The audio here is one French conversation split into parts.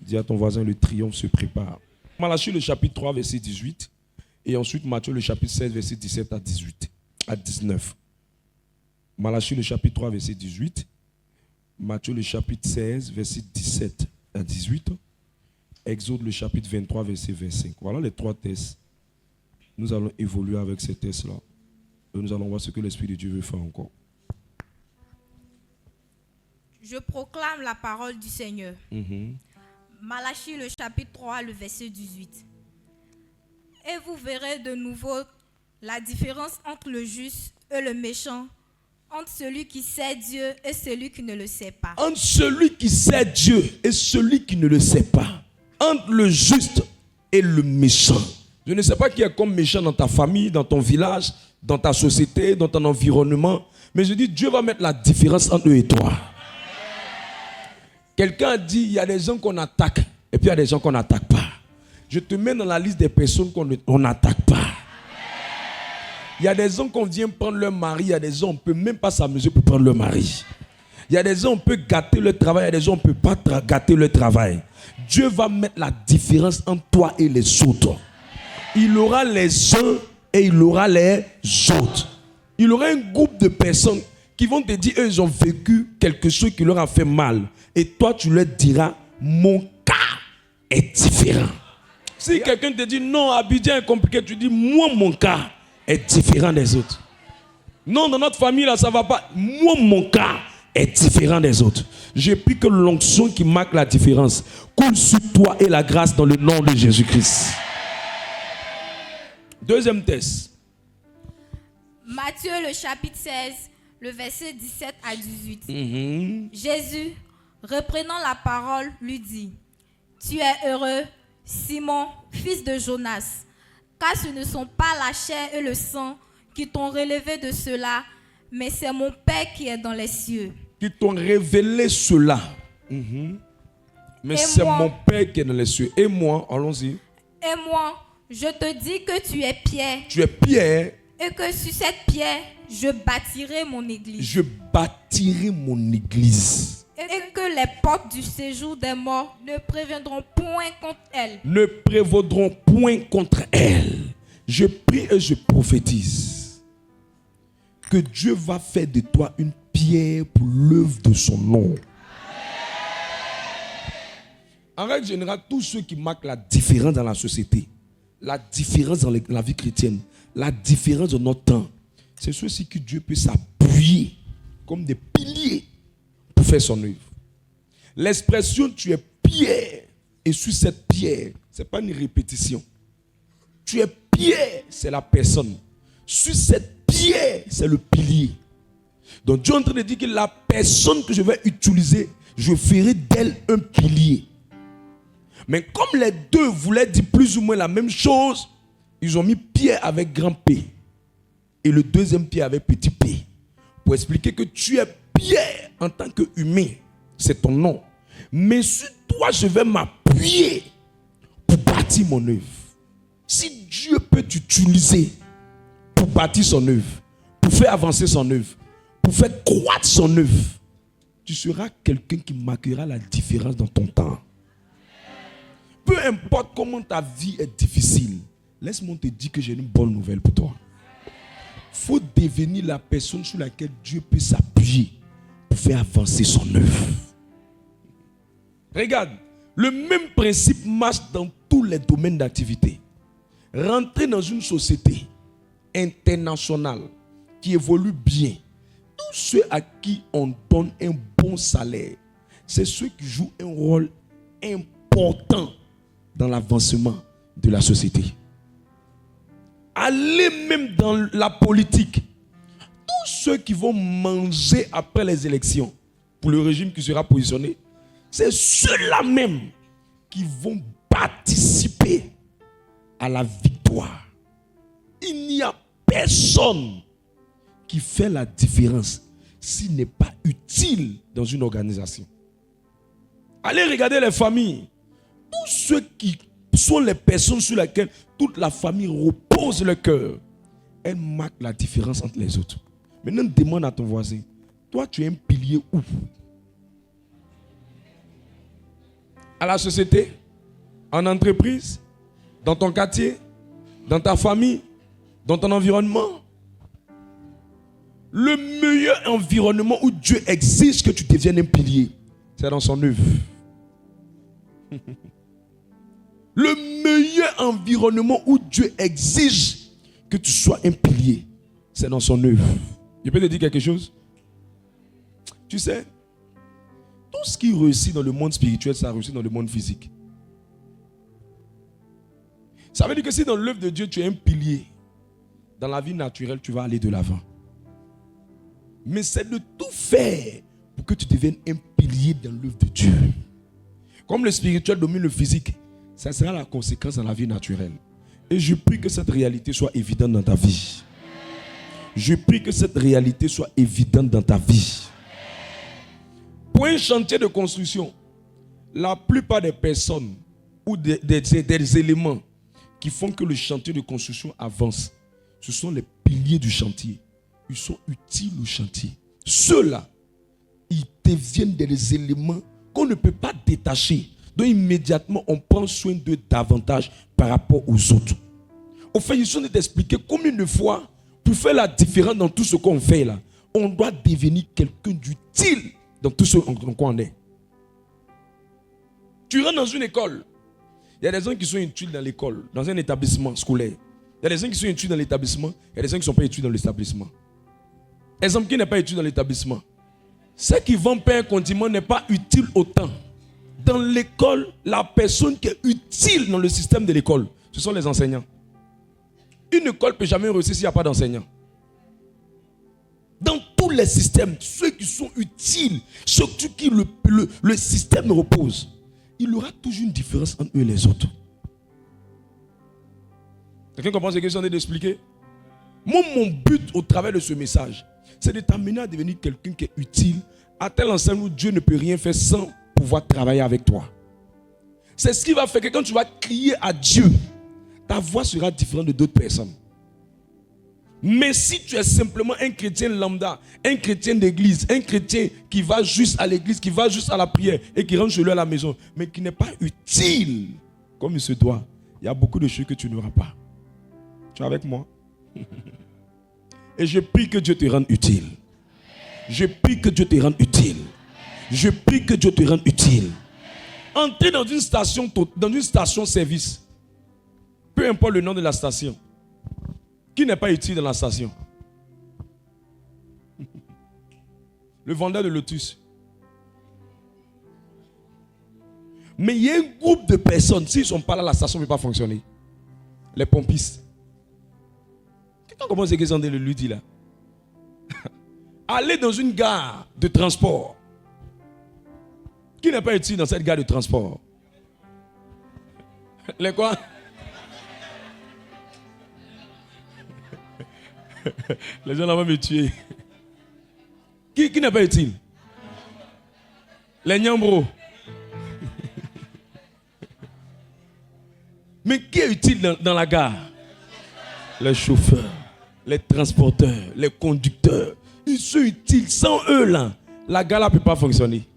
Dis à ton voisin, le triomphe se prépare. Malachie le chapitre 3, verset 18. Et ensuite Matthieu le chapitre 16, verset 17 à 19. Malachie le chapitre 3, verset 18. Matthieu le chapitre 16, verset 17 à 18. Exode le chapitre 23, verset 25. Voilà les trois tests. Nous allons évoluer avec ces tests-là. Et nous allons voir ce que l'Esprit de Dieu veut faire encore. Je proclame la parole du Seigneur. Malachie le chapitre 3, le verset 18. Et vous verrez de nouveau la différence entre le juste et le méchant, entre celui qui sait Dieu et celui qui ne le sait pas. Entre celui qui sait Dieu et celui qui ne le sait pas. Entre le juste et le méchant. Je ne sais pas qui est comme méchant dans ta famille, dans ton village, dans ta société, dans ton environnement. Mais je dis, Dieu va mettre la différence entre eux et toi. Quelqu'un a dit, il y a des gens qu'on attaque et puis il y a des gens qu'on n'attaque pas. Je te mets dans la liste des personnes qu'on n'attaque pas. Il y a des gens qu'on vient prendre leur mari, il y a des gens on ne peut même pas s'amuser pour prendre leur mari. Il y a des gens on peut gâter leur travail, il y a des gens on ne peut pas gâter leur travail. Dieu va mettre la différence entre toi et les autres. Il aura les uns et il aura les autres. Il aura un groupe de personnes qui vont te dire, eux, ils ont vécu quelque chose qui leur a fait mal. Et toi, tu leur diras, mon cas est différent. Si quelqu'un te dit, non, Abidjan est compliqué, tu dis, moi, mon cas est différent des autres. Non, dans notre famille, là, ça ne va pas. Moi, mon cas est différent des autres. J'ai pris que l'onction qui marque la différence coule sur toi et la grâce dans le nom de Jésus-Christ. Deuxième test. Matthieu le chapitre 16, le verset 17 à 18. Jésus, reprenant la parole, lui dit, tu es heureux, Simon, fils de Jonas, car ce ne sont pas la chair et le sang qui t'ont relevé de cela, mais c'est mon Père qui est dans les cieux. Qui t'ont révélé cela. Mais c'est mon Père qui est dans les cieux. Et moi, allons-y. Et moi, je te dis que tu es Pierre. Tu es Pierre. Et que sur cette pierre, je bâtirai mon église. Je bâtirai mon église. Et que les portes du séjour des morts ne préviendront point contre elle. Ne prévaudront point contre elle. Je prie et je prophétise que Dieu va faire de toi une pierre pour l'œuvre de son nom. En règle générale, tous ceux qui marquent la différence dans la société, la différence dans la vie chrétienne, la différence de notre temps, c'est ceux-ci que Dieu peut s'appuyer comme des piliers pour faire son œuvre. L'expression tu es pierre et sur cette pierre, ce n'est pas une répétition. Tu es pierre, c'est la personne. Sur cette pierre, c'est le pilier. Donc Dieu est en train de dire que la personne que je vais utiliser, je ferai d'elle un pilier. Mais comme les deux voulaient dire plus ou moins la même chose, ils ont mis Pierre avec grand P et le deuxième Pierre avec petit P pour expliquer que tu es Pierre en tant qu'humain, c'est ton nom. Mais sur toi, je vais m'appuyer pour bâtir mon œuvre. Si Dieu peut t'utiliser pour bâtir son œuvre, pour faire avancer son œuvre, pour faire croître son œuvre, tu seras quelqu'un qui marquera la différence dans ton temps. Peu importe comment ta vie est difficile, laisse-moi te dire que j'ai une bonne nouvelle pour toi. Il faut devenir la personne sur laquelle Dieu peut s'appuyer pour faire avancer son œuvre. Regarde, le même principe marche dans tous les domaines d'activité. Rentrer dans une société internationale qui évolue bien, tous ceux à qui on donne un bon salaire, c'est ceux qui jouent un rôle important dans l'avancement de la société. Allez même dans la politique. Tous ceux qui vont manger après les élections pour le régime qui sera positionné, c'est ceux-là même qui vont participer à la victoire. Il n'y a personne qui fait la différence s'il n'est pas utile dans une organisation. Allez regarder les familles. Tous ceux qui sont les personnes sur lesquelles toute la famille repose le cœur, elles marquent la différence entre les autres. Maintenant, demande à ton voisin, toi tu es un pilier où? à la société, en entreprise, dans ton quartier, dans ta famille, dans ton environnement. Le meilleur environnement où Dieu exige que tu deviennes un pilier, c'est dans son œuvre. Le meilleur environnement où Dieu exige que tu sois un pilier, c'est dans son œuvre. Je peux te dire quelque chose? Tu sais, tout ce qui réussit dans le monde spirituel, ça réussit dans le monde physique. Ça veut dire que si dans l'œuvre de Dieu, tu es un pilier, dans la vie naturelle, tu vas aller de l'avant. Mais c'est de tout faire pour que tu deviennes un pilier dans l'œuvre de Dieu. Comme le spirituel domine le physique, ça sera la conséquence dans la vie naturelle. Et je prie que cette réalité soit évidente dans ta vie. Je prie que cette réalité soit évidente dans ta vie. Pour un chantier de construction, la plupart des personnes ou des éléments qui font que le chantier de construction avance, ce sont les piliers du chantier. Ils sont utiles au chantier. Ceux-là, ils deviennent des éléments qu'on ne peut pas détacher. Donc immédiatement, on prend soin d'eux davantage par rapport aux autres. Au fait, ils sont d'expliquer combien de fois, pour faire la différence dans tout ce qu'on fait là, on doit devenir quelqu'un d'utile dans tout ce qu'on est. Tu rentres dans une école, il y a des gens qui sont utiles dans l'école, dans un établissement scolaire. Il y a des gens qui sont utiles dans l'établissement, il y a des gens qui ne sont pas utiles dans l'établissement. Exemple, qui n'est pas utile dans l'établissement? Ceux qui vendent pain un condiment n'est pas utile autant. Dans l'école, la personne qui est utile dans le système de l'école, ce sont les enseignants. Une école ne peut jamais réussir s'il n'y a pas d'enseignants. Dans tous les systèmes, ceux qui sont utiles, ceux sur qui le système repose, il y aura toujours une différence entre eux et les autres. Quelqu'un comprend ce que je suis en train d'expliquer? Moi, mon but au travers de ce message, c'est de t'amener à devenir quelqu'un qui est utile à tel enseigne où Dieu ne peut rien faire sans pouvoir travailler avec toi. C'est ce qui va faire que quand tu vas crier à Dieu, ta voix sera différente de d'autres personnes. Mais si tu es simplement un chrétien lambda, un chrétien d'église, un chrétien qui va juste à l'église, qui va juste à la prière et qui rentre chez lui à la maison, mais qui n'est pas utile comme il se doit, il y a beaucoup de choses que tu n'auras pas. Tu es avec moi? Et je prie que Dieu te rende utile. Je prie que Dieu te rende utile. Je prie que Dieu te rende utile. Entrer dans une station-service, peu importe le nom de la station, qui n'est pas utile dans la station? Le vendeur de lotus. Mais il y a un groupe de personnes, s'ils ne sont pas là, la station ne peut pas fonctionner. Les pompistes. Comment c'est qu'ils sont de lui dire là? Aller dans une gare de transport. Qui n'est pas utile dans cette gare de transport? Les quoi? Les gens là vont me tuer. Qui n'est pas utile? Les nyambros. Mais qui est utile dans la gare? Les chauffeurs, les transporteurs, les conducteurs. Ils sont utiles. Sans eux là, la gare ne peut pas fonctionner.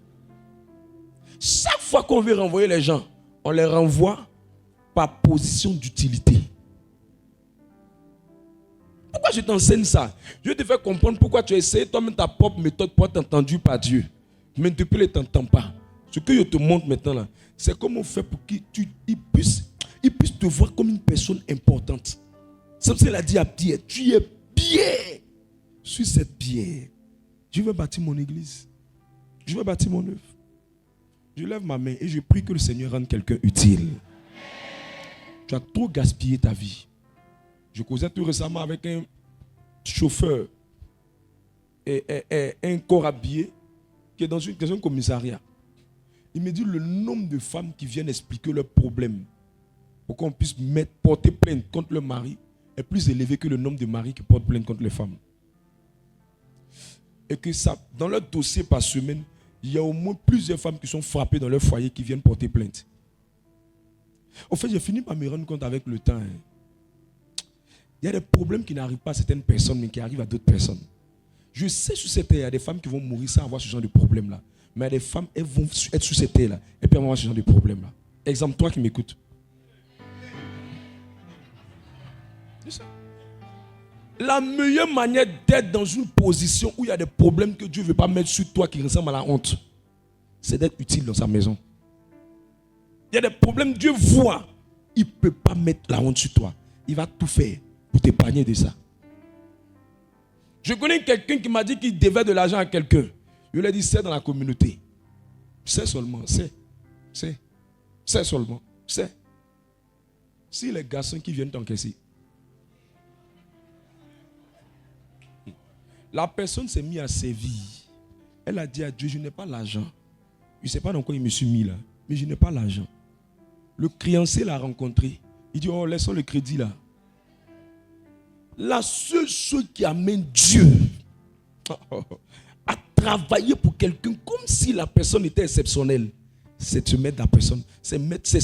Chaque fois qu'on veut renvoyer les gens, on les renvoie par position d'utilité. Pourquoi je t'enseigne ça? Je vais te faire comprendre pourquoi tu as essayé toi-même ta propre méthode pour être entendu par Dieu. Mais depuis, il ne t'entend pas. Ce que je te montre maintenant là, c'est comment on fait pour qu'il puisse te voir comme une personne importante. C'est pour ça qu'il a dit à Pierre, tu es Pierre. Sur cette pierre, je vais bâtir mon église. Je vais bâtir mon œuvre. Je lève ma main et je prie que le Seigneur rende quelqu'un utile. Tu as trop gaspillé ta vie. Je causais tout récemment avec un chauffeur et un corps habillé qui est dans un commissariat. Il me dit le nombre de femmes qui viennent expliquer leurs problèmes pour qu'on puisse porter plainte contre le mari est plus élevé que le nombre de maris qui portent plainte contre les femmes. Et que ça, dans leur dossier par semaine, il y a au moins plusieurs femmes qui sont frappées dans leur foyer qui viennent porter plainte. En fait, j'ai fini par me rendre compte avec le temps. Il y a des problèmes qui n'arrivent pas à certaines personnes, mais qui arrivent à d'autres personnes. Je sais sur cette terre, il y a des femmes qui vont mourir sans avoir ce genre de problème-là. Mais les femmes, elles vont être sur cette terre-là. Et puis, elles vont avoir ce genre de problème-là. Exemple, toi qui m'écoutes. C'est ça. La meilleure manière d'être dans une position où il y a des problèmes que Dieu ne veut pas mettre sur toi qui ressemblent à la honte, c'est d'être utile dans sa maison. Il y a des problèmes, Dieu voit. Il ne peut pas mettre la honte sur toi. Il va tout faire pour t'épargner de ça. Je connais quelqu'un qui m'a dit qu'il devait de l'argent à quelqu'un. Je lui ai dit, c'est dans la communauté. C'est seulement, c'est seulement, c'est. Si les garçons qui viennent t'encaisser, la personne s'est mise à servir. Elle a dit à Dieu, je n'ai pas l'argent. Je ne sais pas dans quoi il me suis mis là, mais je n'ai pas l'argent. Le créancier l'a rencontré. Il dit, oh, laissons le crédit là. La seule chose qui amène Dieu à travailler pour quelqu'un comme si la personne était exceptionnelle, c'est de se mettre la personne. C'est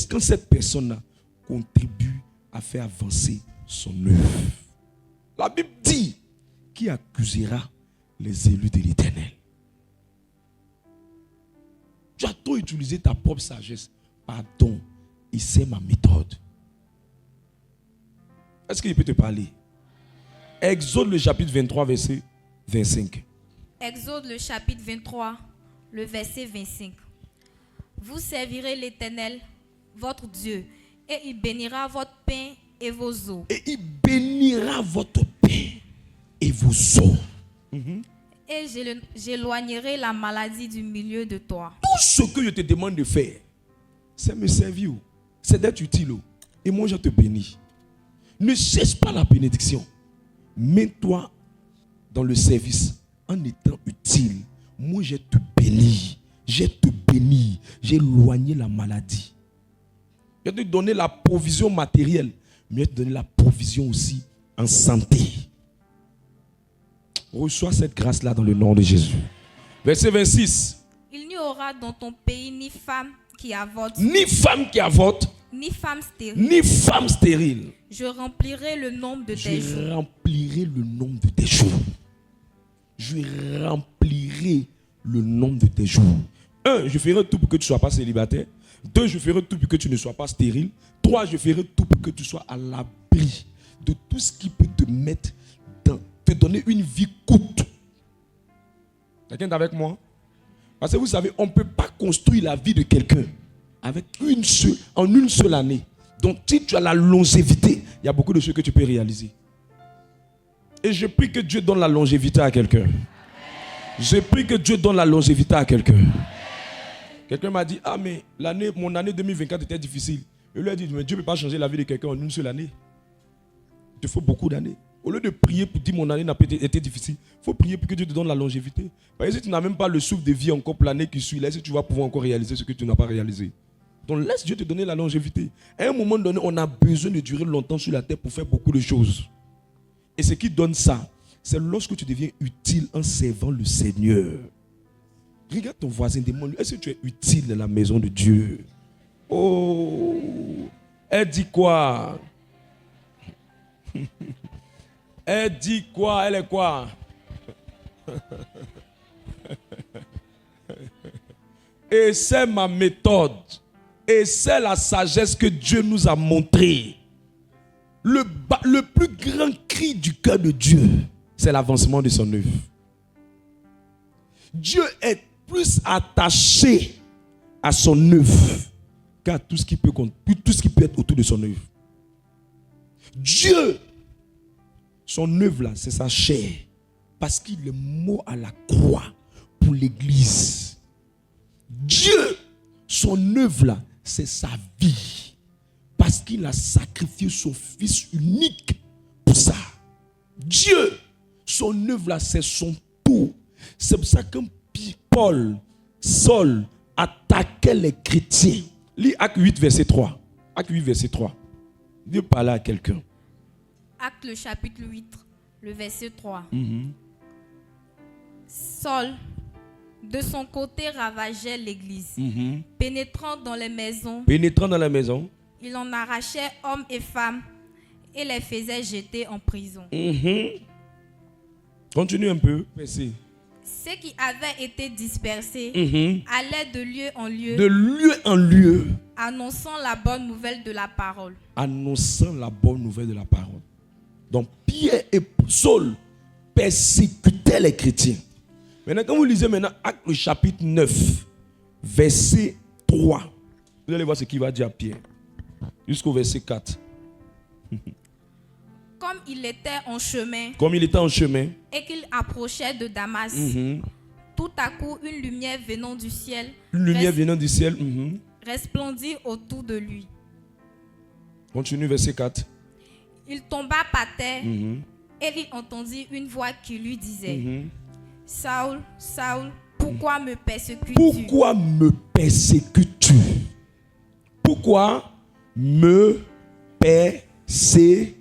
quand cette personne-là contribue à faire avancer son œuvre. La Bible dit, qui accusera les élus de l'Éternel? Tu as trop utilisé ta propre sagesse. Pardon, et c'est ma méthode. Est-ce qu'il peut te parler? Exode le chapitre 23, verset 25. Exode le chapitre 23, le verset 25. Vous servirez l'Éternel, votre Dieu, et il bénira votre pain et vos eaux. Et il bénira votre pain et vos eaux. Et j'éloignerai la maladie du milieu de toi. Tout ce que je te demande de faire, c'est me servir. C'est d'être utile. Et moi, je te bénis. Ne cherche pas la bénédiction. Mets-toi dans le service en étant utile. Moi, je te bénis. Je te bénis. J'ai éloigné la maladie. Je vais te donner la provision matérielle, mais je vais te donner la provision aussi en santé. Reçois cette grâce-là dans le nom de Jésus. Verset 26. Il n'y aura dans ton pays ni femme qui avorte, Ni femme qui avorte, ni femme stérile. ni femme stérile. Je remplirai le nombre de tes jours. Je remplirai le nombre de tes jours. Je remplirai le nombre de tes jours. 1, je ferai tout pour que tu ne sois pas célibataire. 2, je ferai tout pour que tu ne sois pas stérile. 3, je ferai tout pour que tu sois à l'abri de tout ce qui peut te mettre dans, te donner une vie courte. Quelqu'un est avec moi? Parce que vous savez, on ne peut pas construire la vie de quelqu'un avec en une seule année. Donc si tu as la longévité, il y a beaucoup de choses que tu peux réaliser. Et je prie que Dieu donne la longévité à quelqu'un. Je prie que Dieu donne la longévité à quelqu'un. Quelqu'un m'a dit, ah mais mon année 2024 était difficile. Je lui ai dit, mais Dieu ne peut pas changer la vie de quelqu'un en une seule année. Il te faut beaucoup d'années. Au lieu de prier pour dire mon année n'a pas été difficile, il faut prier pour que Dieu te donne la longévité. Parce que si tu n'as même pas le souffle de vie encore pour l'année qui suit, là, si tu vas pouvoir encore réaliser ce que tu n'as pas réalisé. Donc laisse Dieu te donner la longévité. À un moment donné, on a besoin de durer longtemps sur la terre pour faire beaucoup de choses. Et ce qui donne ça, c'est lorsque tu deviens utile en servant le Seigneur. Regarde ton voisin, demande-lui, est-ce que tu es utile dans la maison de Dieu? Oh, elle dit quoi? Elle dit quoi? Elle est quoi? Et c'est ma méthode. Et c'est la sagesse que Dieu nous a montrée. Le plus grand cri du cœur de Dieu, c'est l'avancement de son œuvre. Dieu est plus attaché à son œuvre qu'à tout ce qui peut être autour de son œuvre. Dieu, son œuvre là, c'est sa chair. Parce qu'il est mort à la croix pour l'église. Dieu, son œuvre là, c'est sa vie. Parce qu'il a sacrifié son fils unique pour ça. Dieu, son œuvre là, c'est son tout. C'est pour ça que Saul attaquait les chrétiens. Lis Acte 8, verset 3. Acte 8, verset 3. Dieu parlait à quelqu'un. Acte le chapitre 8, le verset 3. Saul, de son côté, ravageait l'église. Pénétrant dans les maisons, il en arrachait hommes et femmes et les faisait jeter en prison. Continue un peu. Merci. Ceux qui avaient été dispersés allaient de lieu en lieu, de lieu en lieu, annonçant la bonne nouvelle de la parole. annonçant la bonne nouvelle de la parole. Donc Pierre et Saul persécutaient les chrétiens. Maintenant, quand vous lisez maintenant Actes le chapitre 9, verset 3, vous allez voir ce qu'il va dire à Pierre. Jusqu'au verset 4. Comme il était en chemin Comme il était en chemin, et qu'il approchait de Damas, tout à coup une lumière venant du ciel une lumière venant du ciel. resplendit autour de lui. Continue, verset 4. Il tomba par terre et il entendit une voix qui lui disait Saul, Saul, pourquoi me persécutes-tu? Pourquoi me persécutes-tu? Pourquoi me persécutes-tu?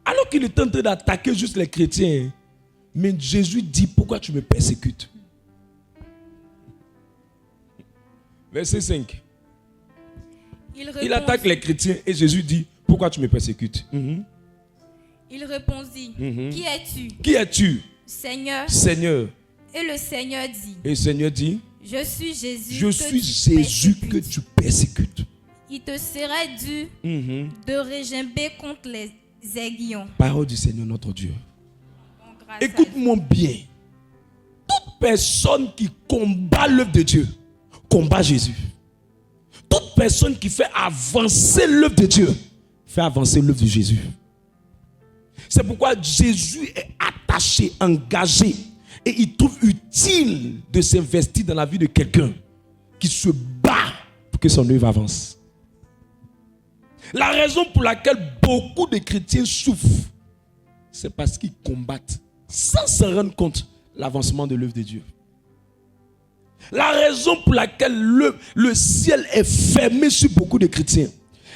Alors qu'il est en train d'attaquer juste les chrétiens, mais Jésus dit, pourquoi tu me persécutes? Verset 5. Il attaque les chrétiens et Jésus dit, pourquoi tu me persécutes? Il répondit, qui es-tu? Qui es-tu? Seigneur. Seigneur. Et le Seigneur dit, Et le Seigneur dit, je suis Jésus, je suis Jésus que tu persécutes. Il te serait dû de régimber contre les aiguillons. Parole du Seigneur notre Dieu. Bon, grâce à Écoute-moi bien. Toute personne qui combat l'œuvre de Dieu, combat Jésus. Toute personne qui fait avancer l'œuvre de Dieu, fait avancer l'œuvre de Jésus. C'est pourquoi Jésus est attaché, engagé, et il trouve utile de s'investir dans la vie de quelqu'un qui se bat pour que son œuvre avance. La raison pour laquelle beaucoup de chrétiens souffrent, c'est parce qu'ils combattent sans se rendre compte l'avancement de l'œuvre de Dieu. La raison pour laquelle le ciel est fermé sur beaucoup de chrétiens,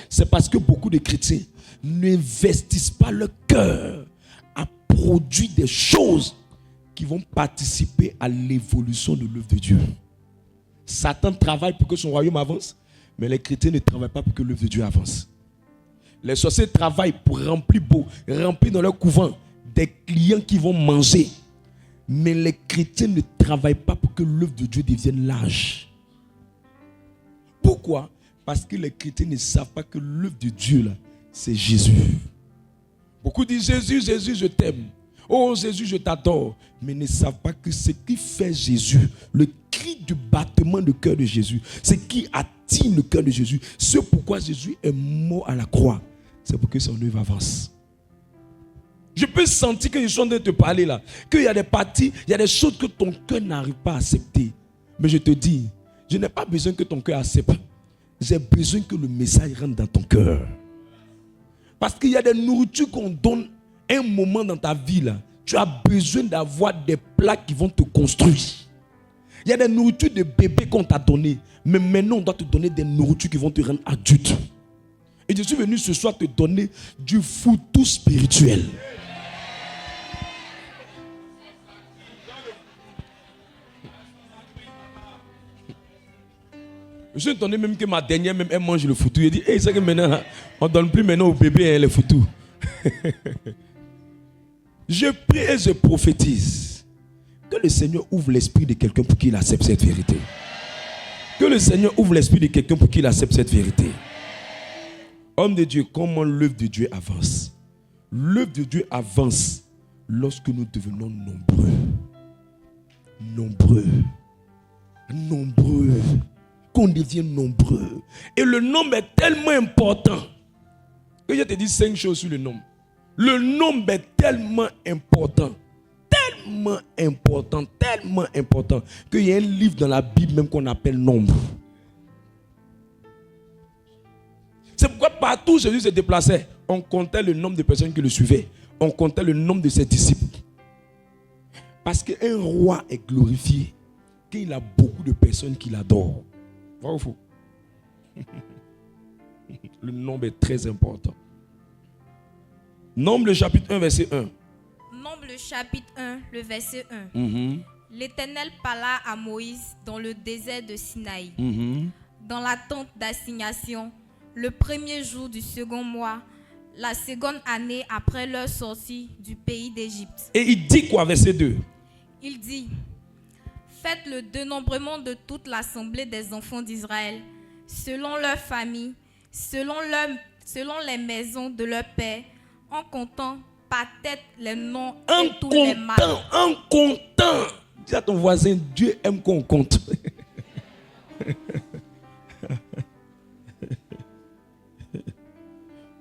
c'est parce que beaucoup de chrétiens n'investissent pas leur cœur à produire des choses qui vont participer à l'évolution de l'œuvre de Dieu. Satan travaille pour que son royaume avance, mais les chrétiens ne travaillent pas pour que l'œuvre de Dieu avance. Les sorciers travaillent pour remplir dans leur couvent des clients qui vont manger. Mais les chrétiens ne travaillent pas pour que l'œuvre de Dieu devienne large. Pourquoi? Parce que les chrétiens ne savent pas que l'œuvre de Dieu, là, c'est Jésus. Beaucoup disent Jésus, Jésus, je t'aime. Oh Jésus, je t'adore. Mais ne savent pas que ce qui fait Jésus, le cri du battement de cœur de Jésus, ce qui attire le cœur de Jésus, ce pourquoi Jésus est mort à la croix, c'est pour que son œuvre avance. Je peux sentir que je suis en train de te parler là, qu'il y a des parties, il y a des choses que ton cœur n'arrive pas à accepter. Mais je te dis, je n'ai pas besoin que ton cœur accepte. J'ai besoin que le message rentre dans ton cœur. Parce qu'il y a des nourritures qu'on donne un moment dans ta vie là. Tu as besoin d'avoir des plats qui vont te construire. Il y a des nourritures de bébé qu'on t'a donné. Mais maintenant on doit te donner des nourritures qui vont te rendre adulte. Et je suis venu ce soir te donner du foutu spirituel. Je suis étonné même que ma dernière même elle mange le foutu. Elle dit, hey, c'est que maintenant on ne donne plus maintenant au bébé le foutu. Je prie et je prophétise que le Seigneur ouvre l'esprit de quelqu'un pour qu'il accepte cette vérité. Que le Seigneur ouvre l'esprit de quelqu'un pour qu'il accepte cette vérité. Homme de Dieu, comment l'œuvre de Dieu avance? L'œuvre de Dieu avance lorsque nous devenons nombreux. Nombreux. Nombreux. Qu'on devienne nombreux. Et le nombre est tellement important que je te dis 5 choses sur le nombre. Le nombre est tellement important. Tellement important. Tellement important. Qu'il y a un livre dans la Bible même qu'on appelle nombre. C'est pourquoi partout où Jésus se déplaçait, on comptait le nombre de personnes qui le suivaient. On comptait le nombre de ses disciples. Parce qu'un roi est glorifié quand il a beaucoup de personnes qui l'adorent. Vrai ou faux? Le nombre est très important. Nombre le chapitre 1, verset 1. Nombre le chapitre 1, le verset 1. L'Éternel parla à Moïse dans le désert de Sinaï, dans la tente d'assignation, le premier jour du second mois, la seconde année après leur sortie du pays d'Égypte. Et il dit quoi, verset 2? Il dit, faites le dénombrement de toute l'assemblée des enfants d'Israël, selon leur famille, selon les maisons de leur père, en comptant par tête les noms et tous les mâles. En comptant. Dis à ton voisin, Dieu aime qu'on compte.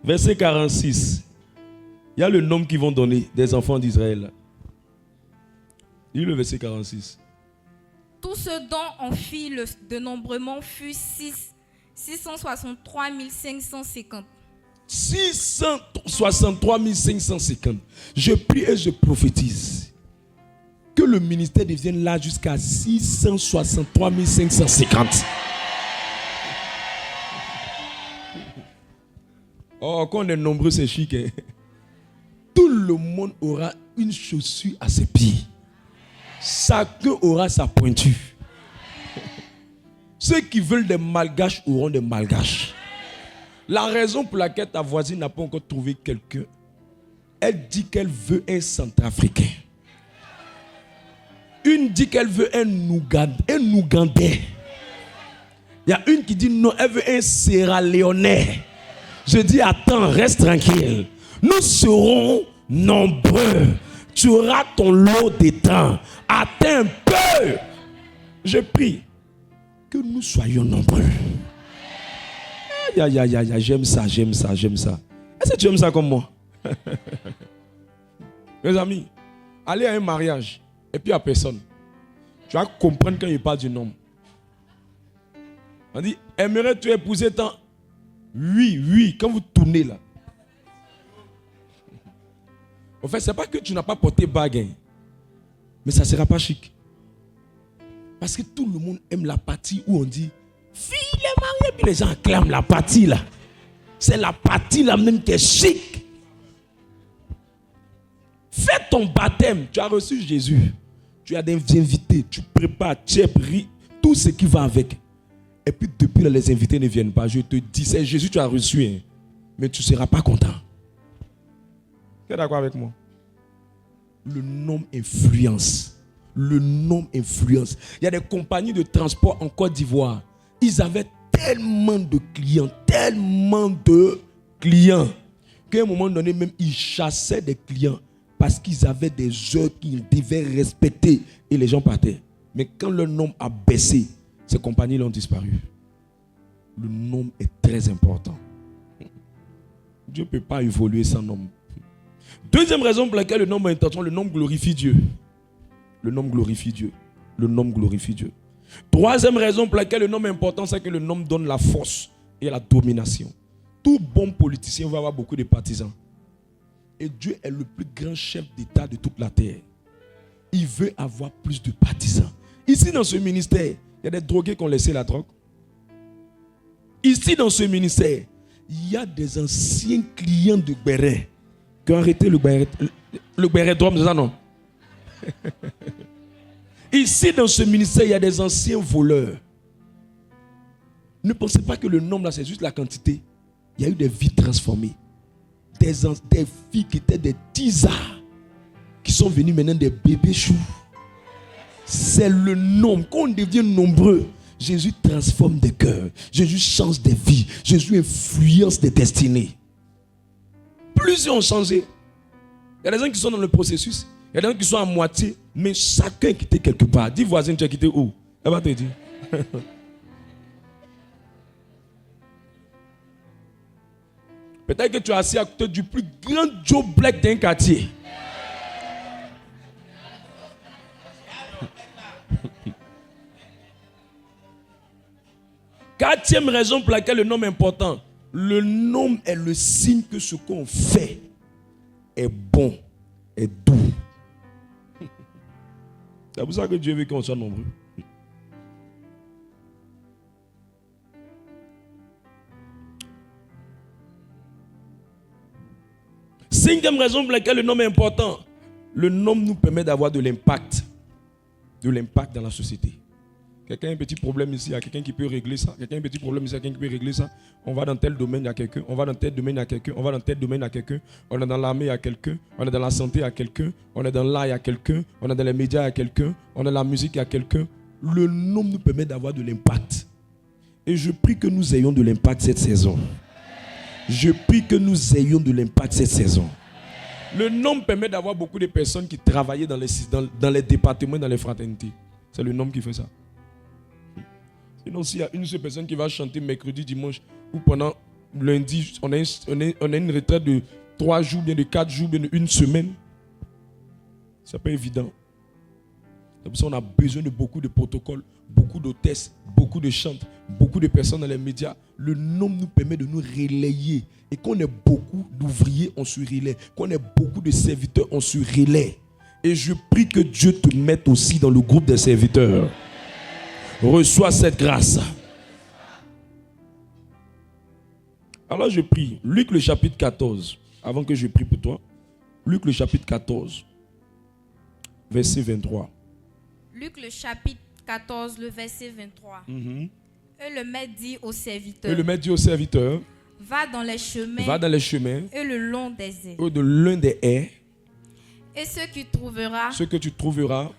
Verset 46. Il y a le nom qu'ils vont donner des enfants d'Israël. Lis le verset 46. Tout ce dont on fit le dénombrement fut 663 550. 663 550. Je prie et je prophétise que le ministère devienne là jusqu'à 663 550. Oh, quand on est nombreux, c'est chic. Hein? Tout le monde aura une chaussure à ses pieds. Chacun aura sa pointure. Ceux qui veulent des malgaches auront des malgaches. La raison pour laquelle ta voisine n'a pas encore trouvé quelqu'un, elle dit qu'elle veut un centrafricain. Une dit qu'elle veut un Ougandais. Il y a une qui dit non, elle veut un Sierra-Léonais. Je dis attends, reste tranquille. Nous serons nombreux. Tu auras ton lot de temps. Attends un peu. Je prie que nous soyons nombreux. J'aime ça. Est-ce que tu aimes ça comme moi? Mes amis, allez à un mariage et puis à personne. Tu vas comprendre quand il parle du nom. On dit, aimerais-tu épouser tant? Oui, quand vous tournez là. En fait, ce n'est pas que tu n'as pas porté bague, hein, mais ça ne sera pas chic. Parce que tout le monde aime la partie où on dit, fille est mariée, puis les gens acclament la partie là. C'est la partie là même qui est chic. Fais ton baptême, tu as reçu Jésus. Tu as des invités, tu prépares, tu riz, tout ce qui va avec. Et puis depuis là, les invités ne viennent pas. Je te dis, c'est Jésus tu as reçu, hein, mais tu ne seras pas content. Tu es d'accord avec moi? Le nom influence. Le nom influence. Il y a des compagnies de transport en Côte d'Ivoire. Ils avaient tellement de clients, qu'à un moment donné, même ils chassaient des clients parce qu'ils avaient des heures qu'ils devaient respecter et les gens partaient. Mais quand le nombre a baissé, ces compagnies ont disparu. Le nombre est très important. Dieu ne peut pas évoluer sans nombre. Deuxième raison pour laquelle le nombre est important, le nombre glorifie Dieu. Le nombre glorifie Dieu. Le nombre glorifie Dieu. Troisième raison pour laquelle le nombre est important, c'est que le nombre donne la force et la domination. Tout bon politicien va avoir beaucoup de partisans. Et Dieu est le plus grand chef d'État de toute la terre. Il veut avoir plus de partisans. Ici dans ce ministère, il y a des drogués qui ont laissé la drogue. Ici dans ce ministère, il y a des anciens clients de Béret qui ont arrêté le Béret d'homme, c'est ça non? Ici dans ce ministère, il y a des anciens voleurs. Ne pensez pas que le nombre là c'est juste la quantité. Il y a eu des vies transformées. Des filles qui étaient des tisards qui sont venues maintenant des bébés choux. C'est le nombre. Quand on devient nombreux, Jésus transforme des cœurs. Jésus change des vies. Jésus influence des destinées. Plusieurs ont changé. Il y a des gens qui sont dans le processus. Il y a des gens qui sont à moitié. Mais chacun est quitté quelque part. Dis voisin, tu as quitté où? Elle va te dire. Peut-être que tu es assis à côté du plus grand Joe Black d'un quartier. Quatrième raison pour laquelle le nom est important. Le nom est le signe que ce qu'on fait est bon, est doux. C'est pour ça que Dieu veut qu'on soit nombreux. Cinquième raison pour laquelle le nom est important. Le nom nous permet d'avoir de l'impact. De l'impact dans la société. Quelqu'un a un petit problème ici, il y a quelqu'un qui peut régler ça. Quelqu'un a un petit problème ici, il y a quelqu'un qui peut régler ça. On va dans tel domaine, il y a quelqu'un. On va dans tel domaine, il y a quelqu'un. On va dans tel domaine, il y a quelqu'un. On est dans l'armée, il y a quelqu'un. On est dans la santé, il y a quelqu'un. On est dans l'art, il y a quelqu'un. On est dans les médias, il y a quelqu'un. On est dans la musique, il y a quelqu'un. Le nom nous permet d'avoir de l'impact. Et je prie que nous ayons de l'impact cette saison. Je prie que nous ayons de l'impact cette saison. Le nom permet d'avoir beaucoup de personnes qui travaillaient dans les départements, dans les fraternités. C'est le nom qui fait ça. Sinon, s'il y a une seule personne qui va chanter mercredi, dimanche, ou pendant lundi, on a une retraite de 3 jours, bien de 4 jours, bien de 1 semaine, c'est pas évident. C'est pour ça qu'on a besoin de beaucoup de protocoles, beaucoup d'hôtesses, beaucoup de chantes, beaucoup de personnes dans les médias. Le nom nous permet de nous relayer. Et qu'on ait beaucoup d'ouvriers, on se relaie. Qu'on ait beaucoup de serviteurs, on se relaie. Et je prie que Dieu te mette aussi dans le groupe des serviteurs. Reçois cette grâce. Alors je prie. Luc le chapitre 14. Avant que je prie pour toi. Luc le chapitre 14. Verset 23. Luc le chapitre 14, le verset 23. Et le maître dit aux serviteurs. Et le maître dit aux serviteurs. Va dans les chemins. Va dans les chemins. Et le long des haies. Et de l'un des haies. Et ce que tu trouveras.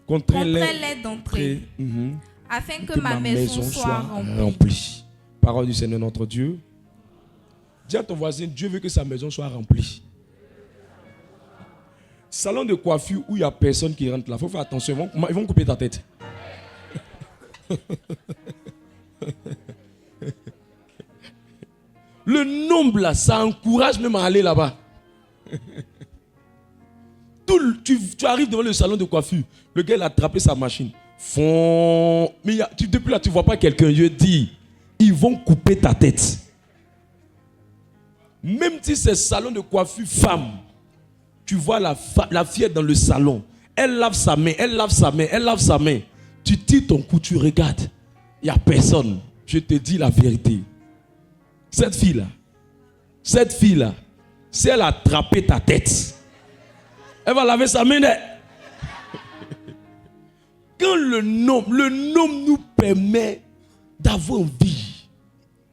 Contrains-les d'entrer. Afin que ma maison soit remplie. Parole du Seigneur notre Dieu. Dis à ton voisin, Dieu veut que sa maison soit remplie. Salon de coiffure où il n'y a personne qui rentre là. Il faut faire attention. Ils vont couper ta tête. Le nombre là, ça encourage même à aller là-bas. Tu arrives devant le salon de coiffure. Le gars il a attrapé sa machine. Mais depuis là, tu ne vois pas quelqu'un. Je dis, ils vont couper ta tête. Même si c'est salon de coiffure femme, tu vois la fille dans le salon. Elle lave sa main, elle lave sa main, elle lave sa main. Tu tires ton cou, tu regardes. Il n'y a personne. Je te dis la vérité. Cette fille-là, si elle a attrapé ta tête, elle va laver sa main. Quand le nom nous permet d'avoir envie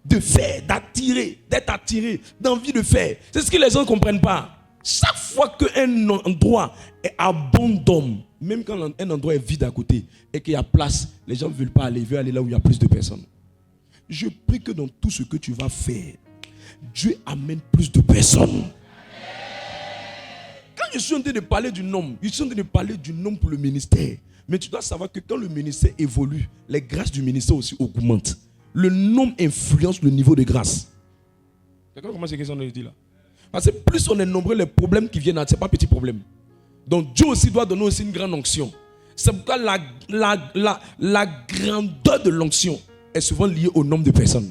de faire, d'être attiré, d'envie de faire. C'est ce que les gens ne comprennent pas. Chaque fois qu'un endroit est abondant, même quand un endroit est vide à côté et qu'il y a place, les gens ne veulent pas aller, ils veulent aller là où il y a plus de personnes. Je prie que dans tout ce que tu vas faire, Dieu amène plus de personnes. Quand je suis en train de parler du nom, je suis en train de parler du nom pour le ministère. Mais tu dois savoir que quand le ministère évolue, les grâces du ministère aussi augmentent. Le nom influence le niveau de grâce. D'accord, comment c'est question de dire là? Parce que plus on est nombreux, les problèmes qui viennent, ce n'est pas petit problème. Donc Dieu aussi doit donner aussi une grande onction. C'est pourquoi la grandeur de l'onction est souvent liée au nombre de personnes.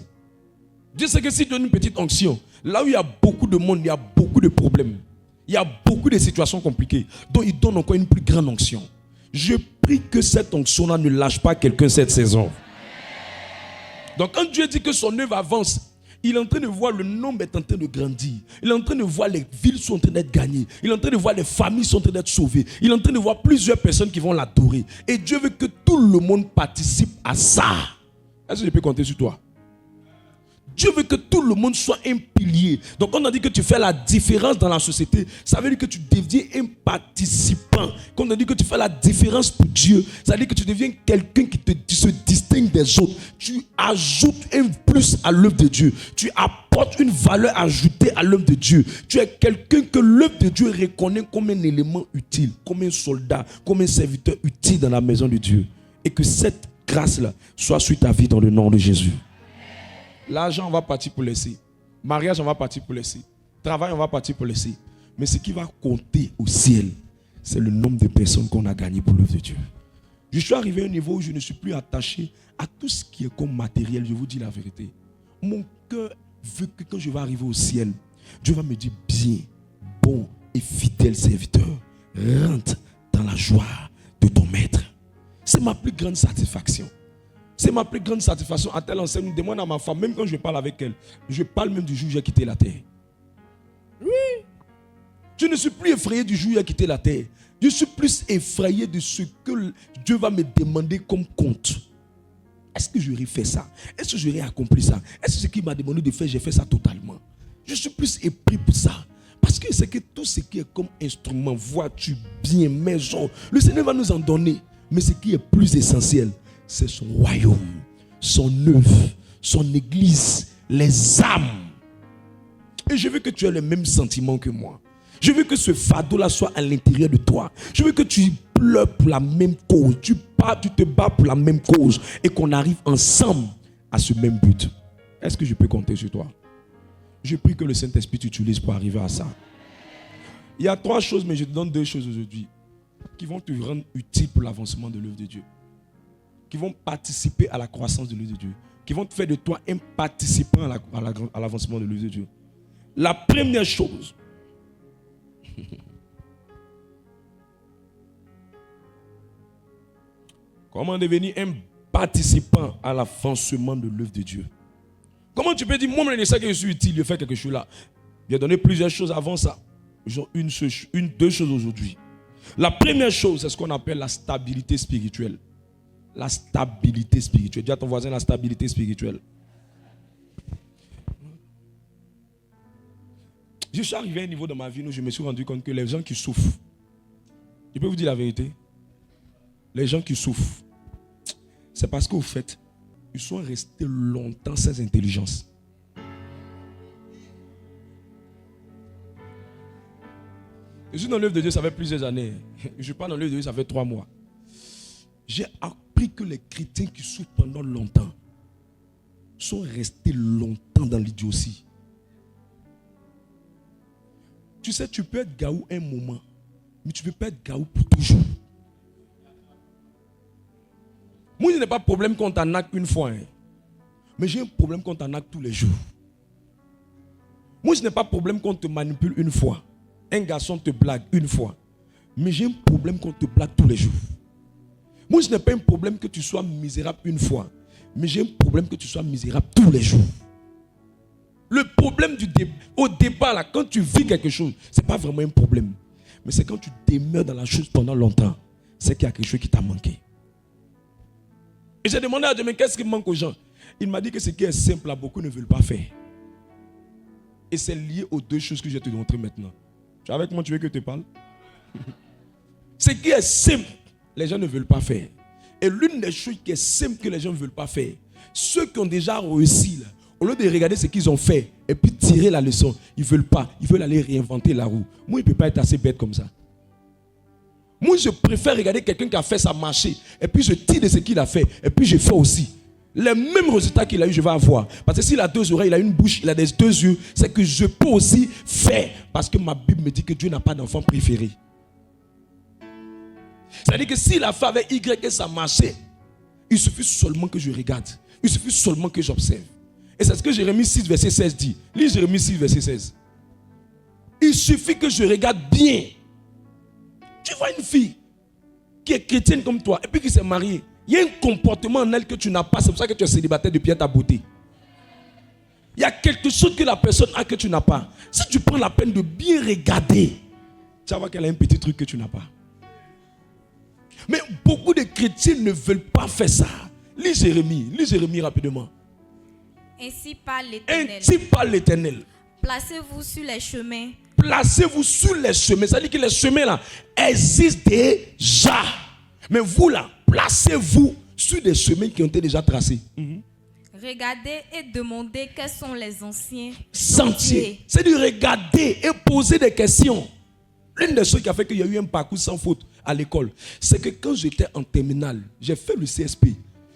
Dieu sait que si tu donnes une petite onction, là où il y a beaucoup de monde, il y a beaucoup de problèmes. Il y a beaucoup de situations compliquées. Donc il donne encore une plus grande onction. Je prie que cette onction-là ne lâche pas quelqu'un cette saison. Donc quand Dieu dit que son œuvre avance, il est en train de voir le nombre est en train de grandir. Il est en train de voir les villes sont en train d'être gagnées. Il est en train de voir les familles sont en train d'être sauvées. Il est en train de voir plusieurs personnes qui vont l'adorer. Et Dieu veut que tout le monde participe à ça. Est-ce que je peux compter sur toi? Dieu veut que tout le monde soit un pilier. Donc on a dit que tu fais la différence dans la société. Ça veut dire que tu deviens un participant. Quand on a dit que tu fais la différence pour Dieu, ça veut dire que tu deviens quelqu'un qui se distingue des autres. Tu ajoutes un plus à l'œuvre de Dieu. Tu apportes une valeur ajoutée à l'œuvre de Dieu. Tu es quelqu'un que l'œuvre de Dieu reconnaît comme un élément utile, comme un soldat, comme un serviteur utile dans la maison de Dieu. Et que cette grâce-là soit sur ta vie dans le nom de Jésus. L'argent, on va partir pour laisser. Mariage, on va partir pour laisser. Travail, on va partir pour laisser. Mais ce qui va compter au ciel, c'est le nombre de personnes qu'on a gagnées pour l'œuvre de Dieu. Je suis arrivé à un niveau où je ne suis plus attaché à tout ce qui est comme matériel. Je vous dis la vérité. Mon cœur veut que quand je vais arriver au ciel, Dieu va me dire bien, bon et fidèle serviteur, rentre dans la joie de ton maître. C'est ma plus grande satisfaction. C'est ma plus grande satisfaction. À tel enseigne, demande à ma femme, même quand je parle avec elle, je parle même du jour où j'ai quitté la terre. Oui. Je ne suis plus effrayé du jour où j'ai quitté la terre. Je suis plus effrayé de ce que Dieu va me demander comme compte. Est-ce que j'aurais fait ça? Est-ce que j'aurais accompli ça? Est-ce que ce qu'il m'a demandé de faire, j'ai fait ça totalement? Je suis plus épris pour ça. Parce que c'est que tout ce qui est comme instrument, voiture, bien, maison, le Seigneur va nous en donner. Mais ce qui est plus essentiel, c'est son royaume, son œuvre, son église, les âmes. Et je veux que tu aies le même sentiment que moi. Je veux que ce fardeau-là soit à l'intérieur de toi. Je veux que tu pleures pour la même cause. Tu te bats pour la même cause. Et qu'on arrive ensemble à ce même but. Est-ce que je peux compter sur toi? Je prie que le Saint-Esprit t'utilise pour arriver à ça. Il y a 3 choses, mais je te donne 2 choses aujourd'hui qui vont te rendre utile pour l'avancement de l'œuvre de Dieu. Qui vont participer à la croissance de l'œuvre de Dieu. Qui vont te faire de toi un participant à l'avancement de l'œuvre de Dieu. La première chose, comment devenir un participant à l'avancement de l'œuvre de Dieu? Comment tu peux dire, moi, je sais que je suis utile, je fais quelque chose là. Il a donné plusieurs choses avant ça. Genre deux choses aujourd'hui. La première chose, c'est ce qu'on appelle la stabilité spirituelle. La stabilité spirituelle. Dis à ton voisin la stabilité spirituelle. Je suis arrivé à un niveau dans ma vie où je me suis rendu compte que les gens qui souffrent, je peux vous dire la vérité, les gens qui souffrent, c'est parce qu'au fait, ils sont restés longtemps sans intelligence. Je suis dans l'œuvre de Dieu, ça fait plusieurs années. Je ne suis pas dans l'œuvre de Dieu, ça fait 3 mois. J'ai appris que les chrétiens qui souffrent pendant longtemps sont restés longtemps dans l'idiotie. Tu sais, tu peux être gaou un moment, mais tu ne peux pas être gaou pour toujours. Moi, je n'ai pas de problème qu'on t'arnaque une fois. Mais j'ai un problème qu'on t'arnaque tous les jours. Moi, je n'ai pas de problème qu'on te manipule une fois. Un garçon te blague une fois. Mais j'ai un problème qu'on te blague tous les jours. Moi, je n'ai pas un problème que tu sois misérable une fois. Mais j'ai un problème que tu sois misérable tous les jours. Le problème au départ, là, quand tu vis quelque chose, ce n'est pas vraiment un problème. Mais c'est quand tu demeures dans la chose pendant longtemps, c'est qu'il y a quelque chose qui t'a manqué. Et j'ai demandé à Dieu, mais qu'est-ce qui manque aux gens? Il m'a dit que ce qui est simple, là, beaucoup ne veulent pas faire. Et c'est lié aux 2 choses que je vais te montrer maintenant. Tu es avec moi, tu veux que je te parle? Ce qui est simple, les gens ne veulent pas faire. Et l'une des choses qui est simple que les gens ne veulent pas faire, ceux qui ont déjà réussi, là, au lieu de regarder ce qu'ils ont fait et puis tirer la leçon, ils ne veulent pas. Ils veulent aller réinventer la roue. Moi, il ne peut pas être assez bête comme ça. Moi, je préfère regarder quelqu'un qui a fait ça marcher et puis je tire de ce qu'il a fait et puis je fais aussi. Les mêmes résultats qu'il a eu, je vais avoir. Parce que s'il a 2 oreilles, il a une bouche, il a 2 yeux, c'est que je peux aussi faire. Parce que ma Bible me dit que Dieu n'a pas d'enfant préféré. C'est-à-dire que s'il a fait avec Y et ça marchait, il suffit seulement que je regarde. Il suffit seulement que j'observe. Et c'est ce que Jérémie 6, verset 16 dit. Lis Jérémie 6, verset 16. Il suffit que je regarde bien. Tu vois une fille qui est chrétienne comme toi et puis qui s'est mariée. Il y a un comportement en elle que tu n'as pas. C'est pour ça que tu es célibataire depuis ta beauté. Il y a quelque chose que la personne a que tu n'as pas. Si tu prends la peine de bien regarder, tu vas voir qu'elle a un petit truc que tu n'as pas. Mais beaucoup de chrétiens ne veulent pas faire ça. Lis Jérémie rapidement. Ainsi parle l'Éternel. Ainsi parle l'Éternel. Placez-vous sur les chemins. Placez-vous sur les chemins. Ça veut dire que les chemins là existent déjà. Mais vous là, placez-vous sur des chemins qui ont été déjà tracés. Regardez et demandez quels sont les anciens sentiers. C'est de regarder et poser des questions. L'une des choses qui a fait qu'il y a eu un parcours sans faute à l'école, c'est que quand j'étais en terminale, j'ai fait le CSP.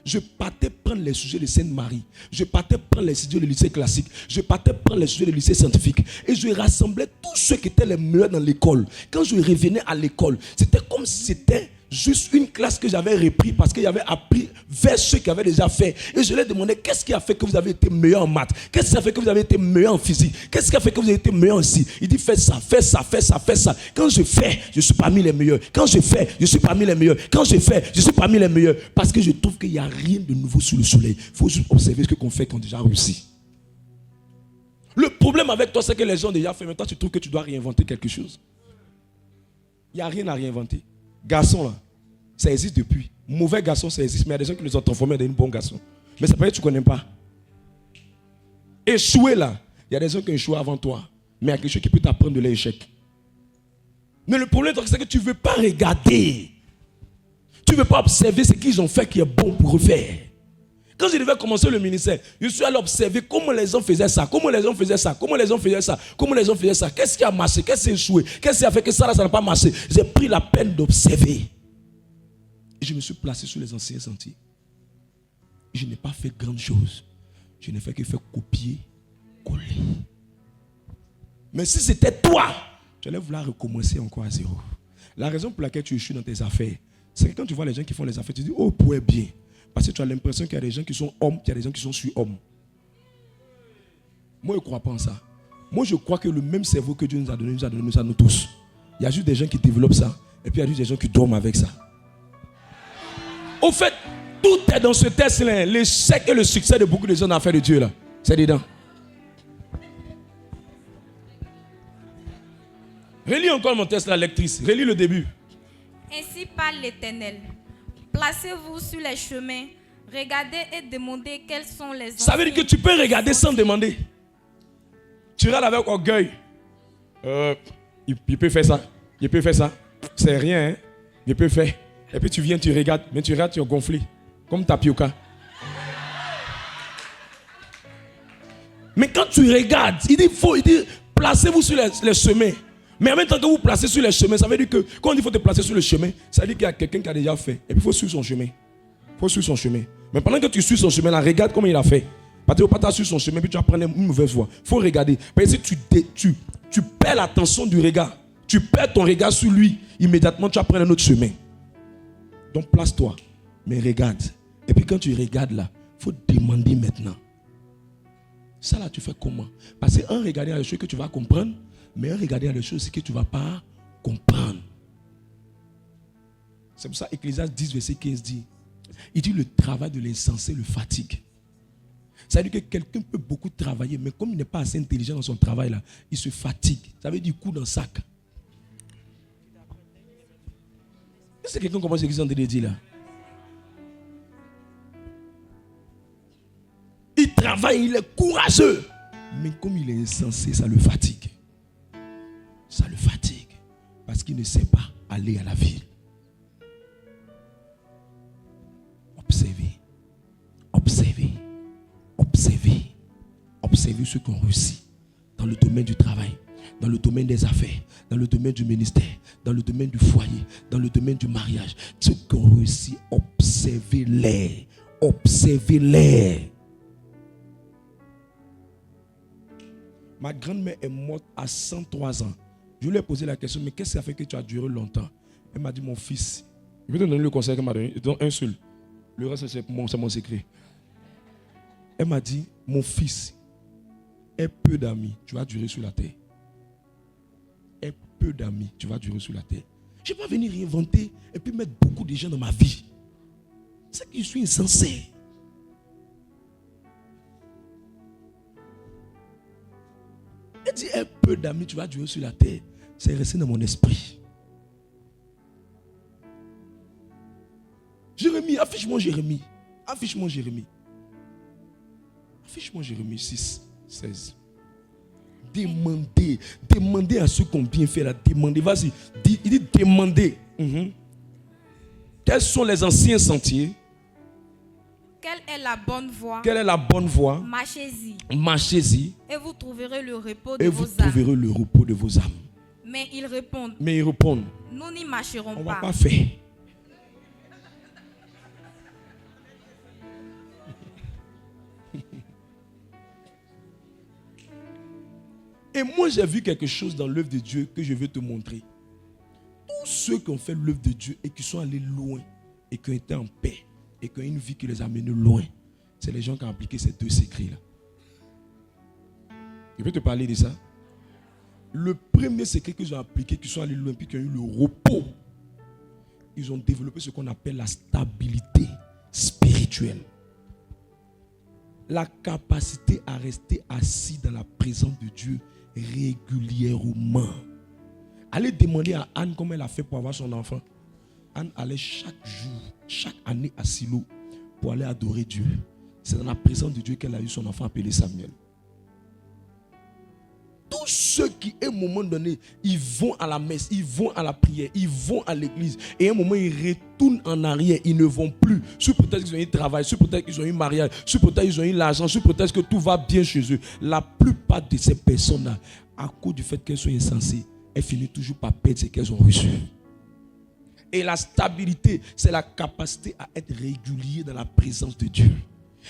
Je partais prendre les sujets de Sainte-Marie. Je partais prendre les sujets du lycée classique. Je partais prendre les sujets du lycée scientifique. Et je rassemblais tous ceux qui étaient les meilleurs dans l'école. Quand je revenais à l'école, c'était comme si c'était juste une classe que j'avais repris parce que j'avais appris vers ceux qui avaient déjà fait. Et je leur demandais, qu'est-ce qui a fait que vous avez été meilleur en maths? Qu'est-ce qui a fait que vous avez été meilleur en physique? Qu'est-ce qui a fait que vous avez été meilleur ici? Il dit, fais ça, fais ça, fais ça, fais ça. Quand je fais, je suis parmi les meilleurs. Quand je fais, je suis parmi les meilleurs. Quand je fais, je suis parmi les meilleurs. Parce que je trouve qu'il n'y a rien de nouveau sous le soleil. Il faut juste observer ce qu'on fait qui ont déjà réussi. Le problème avec toi, c'est que les gens ont déjà fait, mais toi, tu trouves que tu dois réinventer quelque chose. Il n'y a rien à réinventer. Garçon là, ça existe depuis. Mauvais garçon, ça existe. Mais il y a des gens qui nous ont transformés en bons garçons. Mais ça peut être que tu ne connais pas. Échouer là, il y a des gens qui ont échoué avant toi. Mais il y a quelque chose qui peut t'apprendre de l'échec. Mais le problème, c'est que tu ne veux pas regarder. Tu ne veux pas observer ce qu'ils ont fait qui est bon pour refaire. Quand je devais commencer le ministère, je suis allé observer comment les gens faisaient ça, comment les gens faisaient ça, comment les gens faisaient ça, comment les gens faisaient ça. Qu'est-ce qui a marché, qu'est-ce qui a échoué, qu'est-ce qui a fait que ça n'a pas marché. J'ai pris la peine d'observer. Et je me suis placé sur les anciens sentiers. Je n'ai pas fait grande chose. Je n'ai fait que faire copier, coller. Mais si c'était toi, tu allais vouloir recommencer encore à zéro. La raison pour laquelle tu échoues dans tes affaires, c'est que quand tu vois les gens qui font les affaires, tu dis, oh, pour être bien. Parce que tu as l'impression qu'il y a des gens qui sont hommes, qu'il y a des gens qui sont sur-hommes. Moi, je ne crois pas en ça. Moi, je crois que le même cerveau que Dieu nous a donné, nous a nous tous. Il y a juste des gens qui développent ça. Et puis, il y a juste des gens qui dorment avec ça. Au fait, tout est dans ce test-là. L'échec et le succès de beaucoup de gens dans l'affaire de Dieu, là. C'est dedans. Relis encore mon test, la lectrice. Relis le début. Ainsi parle l'Éternel. Placez-vous sur les chemins, regardez et demandez quels sont les anciens. Ça veut dire que tu peux regarder sans demander. Tu regardes avec orgueil. Il peut faire ça. Il peut faire ça. C'est rien, hein? Il peut faire. Et puis tu viens, tu regardes. Mais tu regardes, tu es gonflé. Comme tapioca. Mais quand tu regardes, il dit placez-vous sur les chemins. Mais en même temps que vous placez sur les chemins, ça veut dire que quand il faut te placer sur le chemin, ça veut dire qu'il y a quelqu'un qui a déjà fait. Et puis il faut suivre son chemin. Il faut suivre son chemin. Mais pendant que tu suis son chemin, là, regarde comment il a fait. Parce que tu ne vas pas suivre son chemin, puis tu vas prendre une mauvaise voie. Il faut regarder. Parce que si tu perds l'attention du regard, tu perds ton regard sur lui, immédiatement tu vas prendre un autre chemin. Donc place-toi, mais regarde. Et puis quand tu regardes là, il faut demander maintenant. Ça là, tu fais comment? Parce qu'en regardant les choses que tu vas comprendre, mais en regardant les choses que tu ne vas pas comprendre. C'est pour ça Ecclésiaste 10, verset 15 dit, il dit le travail de l'insensé le fatigue. Ça veut dire que quelqu'un peut beaucoup travailler, mais comme il n'est pas assez intelligent dans son travail là, il se fatigue. Ça veut dire coup dans le sac. Est-ce que quelqu'un commence à dire là? Il travaille, il est courageux. Mais comme il est insensé, ça le fatigue. Ça le fatigue. Parce qu'il ne sait pas aller à la ville. Observez. Observez. Observez. Observez ceux qui ont réussi dans le domaine du travail, dans le domaine des affaires, dans le domaine du ministère, dans le domaine du foyer, dans le domaine du mariage. Ceux qui ont réussi, observez-les. Observez-les. Ma grand-mère est morte à 103 ans. Je lui ai posé la question, mais qu'est-ce qui a fait que tu as duré longtemps? Elle m'a dit, mon fils. Je vais te donner le conseil qu'elle m'a donné. Je te donne un seul. Le reste, c'est mon secret. Elle m'a dit, mon fils, aie peu d'amis, tu vas durer sur la terre. Aie peu d'amis, tu vas durer sur la terre. Je ne vais pas venir réinventer et puis mettre beaucoup de gens dans ma vie. C'est que je suis insensé. Elle dit, un peu d'amis, tu vas durer sur la terre. C'est resté dans mon esprit. Jérémie, affiche-moi Jérémie. Affiche-moi Jérémie. Affiche-moi Jérémie 6, 16. Demandez. Demandez à ceux qui ont bien fait là. Demandez. Vas-y. Il dit demandez. Quels sont les anciens sentiers? Quelle est la bonne voie? Quelle est la bonne voie? Marchez-y. Marchez-y. Et vous trouverez le repos de Et vos vous âmes. trouverez le repos de vos âmes. Mais ils répondent, nous n'y marcherons on ne pas. va pas faire. Et moi, j'ai vu quelque chose dans l'œuvre de Dieu que je veux te montrer. Tous ceux qui ont fait l'œuvre de Dieu et qui sont allés loin et qui ont été en paix et qui ont une vie qui les a menés loin, c'est les gens qui ont appliqué ces deux secrets-là. Je vais te parler de ça. Le premier secret qu'ils ont appliqué, qui sont allés loin et qui ont eu le repos, ils ont développé ce qu'on appelle la stabilité spirituelle. La capacité à rester assis dans la présence de Dieu régulièrement. Allez demander à Anne comment elle a fait pour avoir son enfant. Anne allait chaque jour, chaque année à Silo pour aller adorer Dieu. C'est dans la présence de Dieu qu'elle a eu son enfant appelé Samuel. Tous ceux qui, à un moment donné, ils vont à la messe, ils vont à la prière, ils vont à l'église, et à un moment, ils retournent en arrière, ils ne vont plus. Sous prétexte qu'ils ont eu travail, sous prétexte qu'ils ont eu mariage, sous prétexte qu'ils ont eu l'argent, sous prétexte que tout va bien chez eux. La plupart de ces personnes-là, à cause du fait qu'elles sont insensées, elles finissent toujours par perdre ce qu'elles ont reçu. Et la stabilité, c'est la capacité à être régulier dans la présence de Dieu.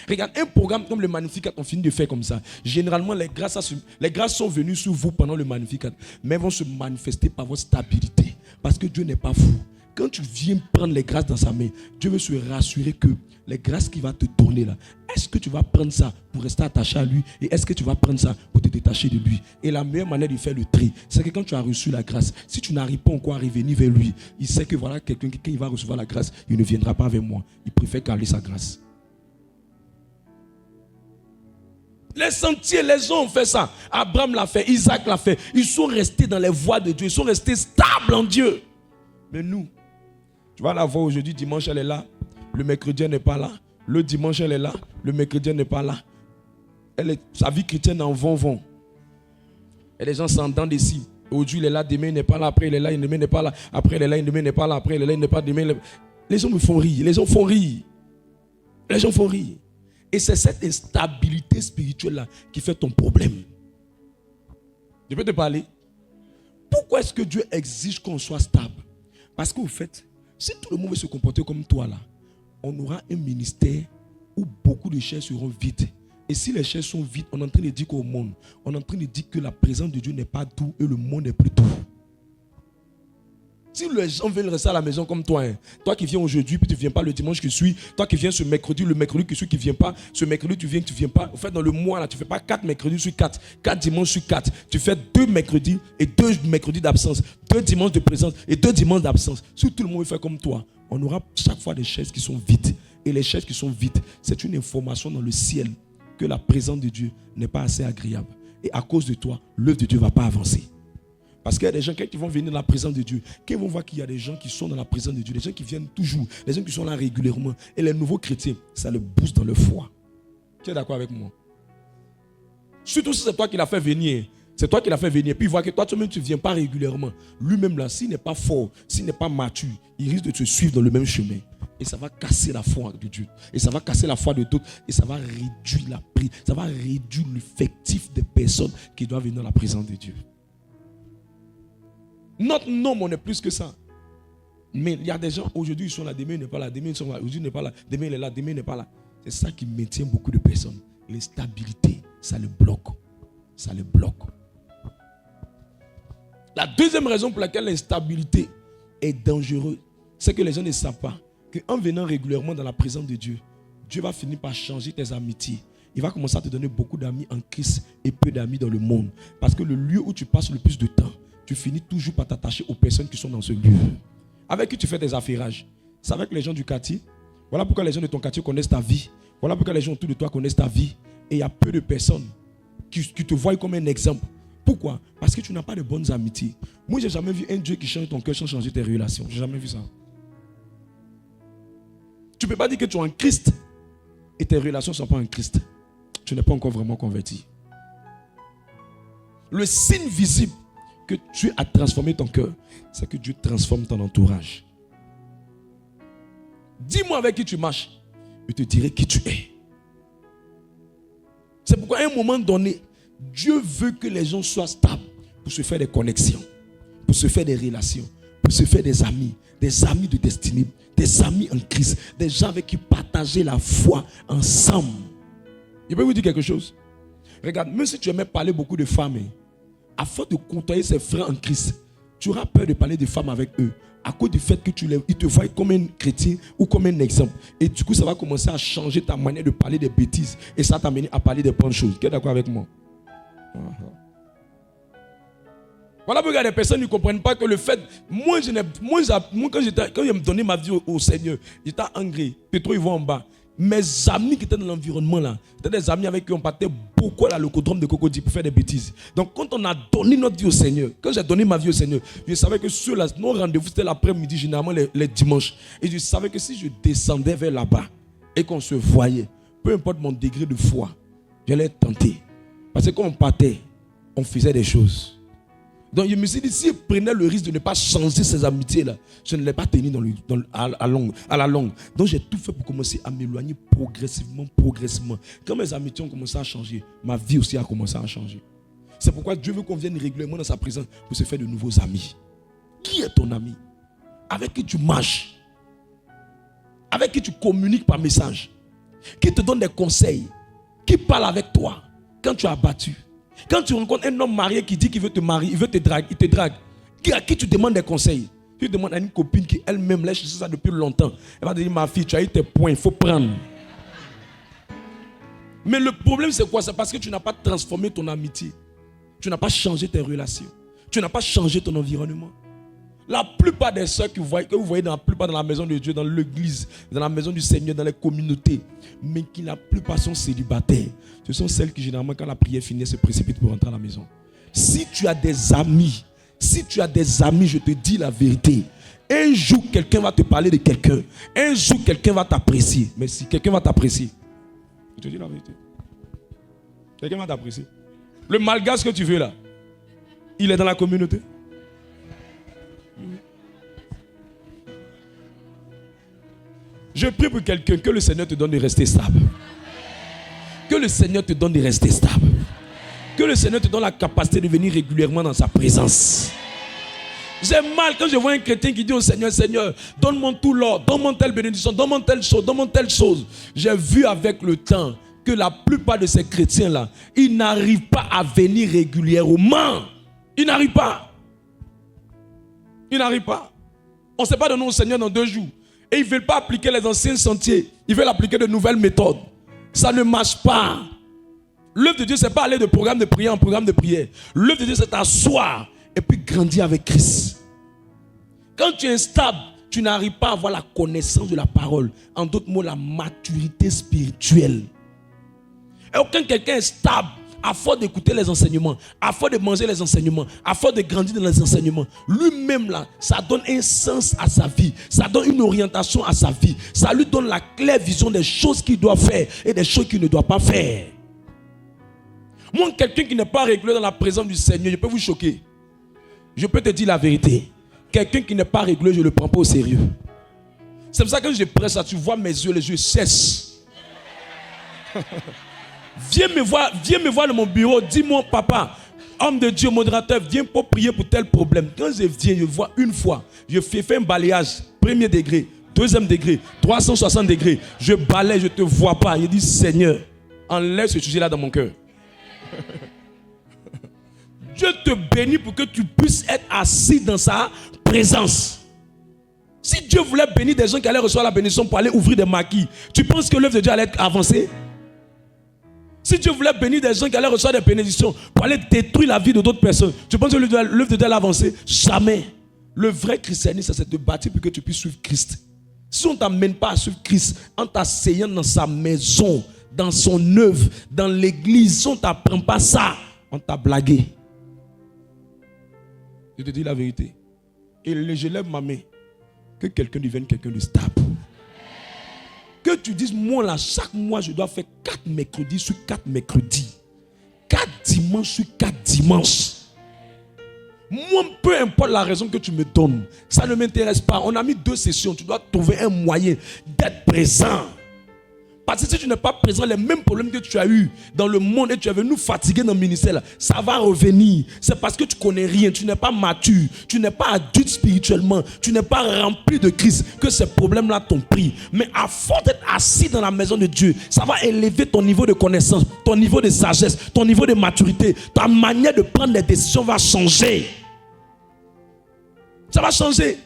Regarde, un programme comme le Magnificat, on finit de faire comme ça. Généralement, les grâces sont venues sur vous pendant le Magnificat, mais vont se manifester par votre stabilité. Parce que Dieu n'est pas fou. Quand tu viens prendre les grâces dans sa main, Dieu veut se rassurer que les grâces qu'il va te donner là, est-ce que tu vas prendre ça pour rester attaché à lui, et est-ce que tu vas prendre ça pour te détacher de lui? Et la meilleure manière de faire le tri, c'est que quand tu as reçu la grâce, si tu n'arrives pas encore à revenir vers lui, il sait que voilà quelqu'un qui va recevoir la grâce, il ne viendra pas vers moi. Il préfère garder sa grâce. Les sentiers, les gens ont fait ça. Abraham l'a fait, Isaac l'a fait. Ils sont restés dans les voies de Dieu. Ils sont restés stables en Dieu. Mais nous, tu vas la voir aujourd'hui, dimanche elle est là. Le mercredi elle n'est pas là. Le dimanche elle est là. Le mercredi elle n'est pas là. Sa vie chrétienne en vont. Et les gens s'entendent ici. Aujourd'hui il est là, demain il n'est pas là. Après il est là, demain il n'est pas là. Après il est là, demain il n'est pas là. Après il est là, il n'est pas là. Demain, les gens me font rire. Les gens font rire. Les gens font rire. Et c'est cette instabilité spirituelle-là qui fait ton problème. Je peux te parler? Pourquoi est-ce que Dieu exige qu'on soit stable? Parce qu'au fait, si tout le monde veut se comporter comme toi là, on aura un ministère où beaucoup de chaises seront vides. Et si les chaises sont vides, on est en train de dire qu'au monde, on est en train de dire que la présence de Dieu n'est pas tout et le monde n'est plus tout. Si les gens veulent rester à la maison comme toi, toi qui viens aujourd'hui, puis tu ne viens pas le dimanche qui suit, toi qui viens ce mercredi, le mercredi qui suit, qui ne vient pas, ce mercredi tu viens pas. En fait, dans le mois, là, tu ne fais pas 4 mercredis sur 4, 4 dimanches sur 4. Tu fais 2 mercredis et 2 mercredis d'absence, 2 dimanches de présence et 2 dimanches d'absence. Si tout le monde veut faire comme toi, on aura chaque fois des chaises qui sont vides. Et les chaises qui sont vides, c'est une information dans le ciel que la présence de Dieu n'est pas assez agréable. Et à cause de toi, l'œuvre de Dieu ne va pas avancer. Parce qu'il y a des gens qui vont venir dans la présence de Dieu, qui vont voir qu'il y a des gens qui sont dans la présence de Dieu, des gens qui viennent toujours, des gens qui sont là régulièrement. Et les nouveaux chrétiens, ça le booste dans le foi. Tu es d'accord avec moi? Surtout si c'est toi qui l'as fait venir. C'est toi qui l'as fait venir. Puis il voit que toi-même tu ne viens pas régulièrement. Lui-même là, s'il n'est pas fort, s'il n'est pas mature, il risque de te suivre dans le même chemin. Et ça va casser la foi de Dieu. Et ça va casser la foi de d'autres. Et ça va réduire la prière. Ça va réduire l'effectif des personnes qui doivent venir dans la présence de Dieu. Notre nom, on est plus que ça. Mais il y a des gens, aujourd'hui ils sont là, demain ils n'est pas là, demain ils sont là, aujourd'hui il n'est pas là, demain il est là, demain il n'est pas là. C'est ça qui maintient beaucoup de personnes. L'instabilité, ça le bloque. Ça le bloque. La deuxième raison pour laquelle l'instabilité est dangereuse, c'est que les gens ne savent pas qu'en venant régulièrement dans la présence de Dieu, Dieu va finir par changer tes amitiés. Il va commencer à te donner beaucoup d'amis en Christ et peu d'amis dans le monde. Parce que le lieu où tu passes le plus de temps, tu finis toujours par t'attacher aux personnes qui sont dans ce lieu. Avec qui tu fais des affairages. C'est avec les gens du quartier. Voilà pourquoi les gens de ton quartier connaissent ta vie. Voilà pourquoi les gens autour de toi connaissent ta vie. Et il y a peu de personnes qui te voient comme un exemple. Pourquoi? Parce que tu n'as pas de bonnes amitiés. Moi, je n'ai jamais vu un Dieu qui change ton cœur sans changer tes relations. Je n'ai jamais vu ça. Tu ne peux pas dire que tu es en Christ et tes relations ne sont pas en Christ. Tu n'es pas encore vraiment converti. Le signe visible que Dieu a transformé ton cœur, c'est que Dieu transforme ton entourage. Dis-moi avec qui tu marches, je te dirai qui tu es. C'est pourquoi à un moment donné, Dieu veut que les gens soient stables pour se faire des connexions, pour se faire des relations, pour se faire des amis de destinée, des amis en Christ, des gens avec qui partager la foi ensemble. Je peux vous dire quelque chose? Regarde, même si tu aimais parler beaucoup de femmes, afin de côtoyer ses frères en Christ, tu auras peur de parler de femmes avec eux à cause du fait que ils te voient comme un chrétien ou comme un exemple. Et du coup, ça va commencer à changer ta manière de parler des bêtises et ça t'amène à parler des bonnes choses. Tu es d'accord avec moi? Voilà pourquoi les personnes ne comprennent pas que le fait, quand je me donnais ma vie au Seigneur, j'étais engrais. Pétro, il va en bas. Mes amis qui étaient dans l'environnement là, c'était des amis avec qui on partait beaucoup à l'Ocodrome de Cocody pour faire des bêtises. Donc quand on a donné notre vie au Seigneur, quand j'ai donné ma vie au Seigneur, je savais que ceux-là, nos rendez-vous c'était l'après-midi, généralement les dimanches. Et je savais que si je descendais vers là-bas et qu'on se voyait, peu importe mon degré de foi, j'allais être tenté. Parce que quand on partait, on faisait des choses. Donc je me suis dit, si je prenais le risque de ne pas changer ces amitiés-là, je ne l'ai pas tenu à la longue. Donc j'ai tout fait pour commencer à m'éloigner progressivement. Quand mes amitiés ont commencé à changer, ma vie aussi a commencé à changer. C'est pourquoi Dieu veut qu'on vienne régulièrement dans sa présence pour se faire de nouveaux amis. Qui est ton ami? Avec qui tu marches? Avec qui tu communiques par message? Qui te donne des conseils? Qui parle avec toi quand tu es abattu? Quand tu rencontres un homme marié qui dit qu'il veut te marier, il te drague, à qui tu demandes des conseils? Tu demandes à une copine qui elle-même l'a cherché ça depuis longtemps. Elle va te dire, ma fille, tu as eu tes points, il faut prendre. Mais le problème c'est quoi? C'est parce que tu n'as pas transformé ton amitié. Tu n'as pas changé tes relations. Tu n'as pas changé ton environnement. La plupart des soeurs que vous voyez dans la maison de Dieu, dans l'église, dans la maison du Seigneur, dans les communautés, mais qui la plupart sont célibataires, ce sont celles qui généralement quand la prière finit se précipitent pour rentrer à la maison. Si tu as des amis, je te dis la vérité, un jour quelqu'un va te parler de quelqu'un, un jour quelqu'un va t'apprécier. Mais si quelqu'un va t'apprécier, je te dis la vérité, quelqu'un va t'apprécier. Le malgache que tu veux là, il est dans la communauté. Je prie pour quelqu'un, que le Seigneur te donne de rester stable. Que le Seigneur te donne de rester stable. Que le Seigneur te donne la capacité de venir régulièrement dans sa présence. J'ai mal quand je vois un chrétien qui dit au Seigneur, Seigneur, donne-moi tout l'or, donne-moi telle bénédiction, donne-moi telle chose. J'ai vu avec le temps que la plupart de ces chrétiens-là, ils n'arrivent pas à venir régulièrement. Ils n'arrivent pas. On ne sait pas donner au Seigneur dans 2 jours. Et ils ne veulent pas appliquer les anciens sentiers. Ils veulent appliquer de nouvelles méthodes. Ça ne marche pas. L'œuvre de Dieu, ce n'est pas aller de programme de prière en programme de prière. L'œuvre de Dieu, c'est t'asseoir et puis grandir avec Christ. Quand tu es instable, tu n'arrives pas à avoir la connaissance de la parole. En d'autres mots, la maturité spirituelle. Et aucun quelqu'un est stable, à force d'écouter les enseignements, à force de manger les enseignements, à force de grandir dans les enseignements, lui-même là, ça donne un sens à sa vie, ça donne une orientation à sa vie, ça lui donne la claire vision des choses qu'il doit faire et des choses qu'il ne doit pas faire. Moi, quelqu'un qui n'est pas régulier dans la présence du Seigneur, je peux vous choquer. Je peux te dire la vérité. Quelqu'un qui n'est pas régulier, je ne le prends pas au sérieux. C'est pour ça que quand je prêche ça, tu vois mes yeux, les yeux cessent. Viens me voir dans mon bureau, dis-moi, papa, homme de Dieu, modérateur, viens pour prier pour tel problème. Quand je viens, je vois une fois, je fais un balayage, 1er degré, 2e degré, 360 degrés, je balaye, je ne te vois pas. Je dis, Seigneur, enlève ce sujet-là dans mon cœur. Dieu te bénit pour que tu puisses être assis dans sa présence. Si Dieu voulait bénir des gens qui allaient recevoir la bénédiction pour aller ouvrir des maquis, tu penses que l'œuvre de Dieu allait être avancée? Si Dieu voulait bénir des gens qui allaient recevoir des bénédictions pour aller détruire la vie de d'autres personnes, tu penses que l'œuvre de Dieu allait avancer? Jamais. Le vrai christianisme, c'est de bâtir pour que tu puisses suivre Christ. Si on ne t'amène pas à suivre Christ en t'asseyant dans sa maison, dans son œuvre, dans l'église, si on ne t'apprend pas ça, on t'a blagué. Je te dis la vérité. Et je lève ma main. Que quelqu'un devienne quelqu'un de stable. Que tu dises, moi là, chaque mois, je dois faire 4 mercredis sur 4 mercredis. 4 dimanches sur 4 dimanches. Moi, peu importe la raison que tu me donnes, ça ne m'intéresse pas. On a mis 2 sessions. Tu dois trouver un moyen d'être présent. Parce que si tu n'es pas présent, les mêmes problèmes que tu as eu dans le monde et tu es venu fatigué dans le ministère, là, ça va revenir. C'est parce que tu ne connais rien, tu n'es pas mature, tu n'es pas adulte spirituellement, tu n'es pas rempli de Christ que ces problèmes-là t'ont pris. Mais à force d'être assis dans la maison de Dieu, ça va élever ton niveau de connaissance, ton niveau de sagesse, ton niveau de maturité. Ta manière de prendre des décisions va changer. Ça va changer.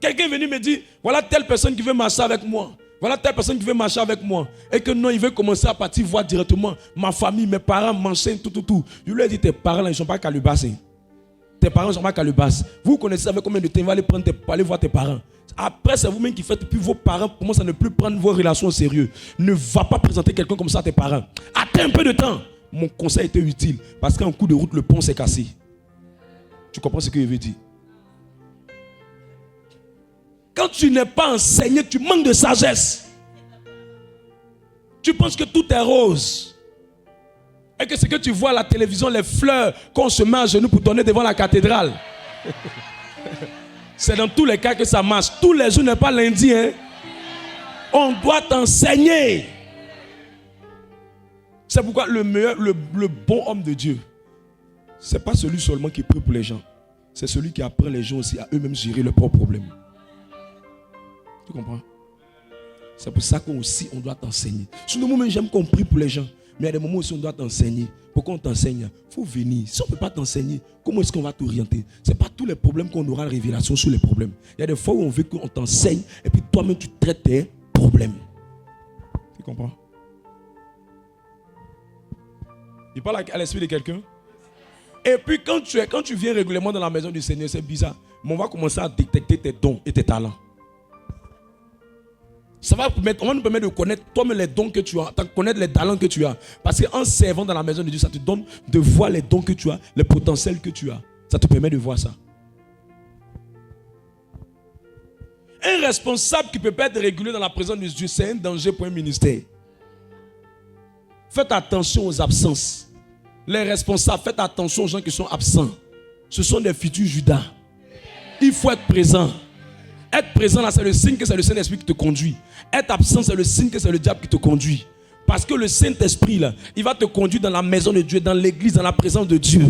Quelqu'un est venu me dire, voilà telle personne qui veut marcher avec moi. Voilà telle personne qui veut marcher avec moi. Et que non, il veut commencer à partir voir directement ma famille, mes parents, m'enchaînent, tout. Je lui ai dit, tes parents, là, ils ne sont pas calibasés. Tes parents sont à Calebas. Vous connaissez avec combien de temps il va aller aller voir tes parents. Après, c'est vous-même qui faites, puis vos parents commencent à ne plus prendre vos relations au sérieux. Ne va pas présenter quelqu'un comme ça à tes parents. Attends un peu de temps. Mon conseil était utile. Parce qu'un coup de route, le pont s'est cassé. Tu comprends ce que je veux dire? Quand tu n'es pas enseigné, tu manques de sagesse. Tu penses que tout est rose. Et que ce que tu vois à la télévision, les fleurs qu'on se met à genoux pour donner devant la cathédrale. C'est dans tous les cas que ça marche. Tous les jours n'est pas lundi. Hein? On doit t'enseigner. C'est pourquoi le bon homme de Dieu, ce n'est pas celui seulement qui prie pour les gens. C'est celui qui apprend les gens aussi à eux-mêmes gérer leurs propres problèmes. Tu comprends? C'est pour ça qu'aussi on doit t'enseigner. Sur le moment, j'aime qu'on prie pour les gens. Mais il y a des moments où on doit t'enseigner. Pourquoi on t'enseigne? Il faut venir. Si on ne peut pas t'enseigner, comment est-ce qu'on va t'orienter? Ce n'est pas tous les problèmes qu'on aura la révélation sur les problèmes. Il y a des fois où on veut qu'on t'enseigne et puis toi-même tu traites tes problèmes. Tu comprends? Il parle à l'esprit de quelqu'un. Et puis quand tu viens régulièrement dans la maison du Seigneur, c'est bizarre. Mais on va commencer à détecter tes dons et tes talents. On va nous permettre de connaître toi-même les dons que tu as, de connaître les talents que tu as. Parce qu'en servant dans la maison de Dieu, ça te donne de voir les dons que tu as, les potentiels que tu as. Ça te permet de voir ça. Un responsable qui ne peut pas être régulé dans la présence de Dieu, c'est un danger pour un ministère. Faites attention aux absences. Les responsables, faites attention aux gens qui sont absents. Ce sont des futurs Judas. Il faut être présent. Être présent là, c'est le signe que c'est le Saint-Esprit qui te conduit. Être absent, c'est le signe que c'est le diable qui te conduit. Parce que le Saint-Esprit là, il va te conduire dans la maison de Dieu, dans l'église, dans la présence de Dieu.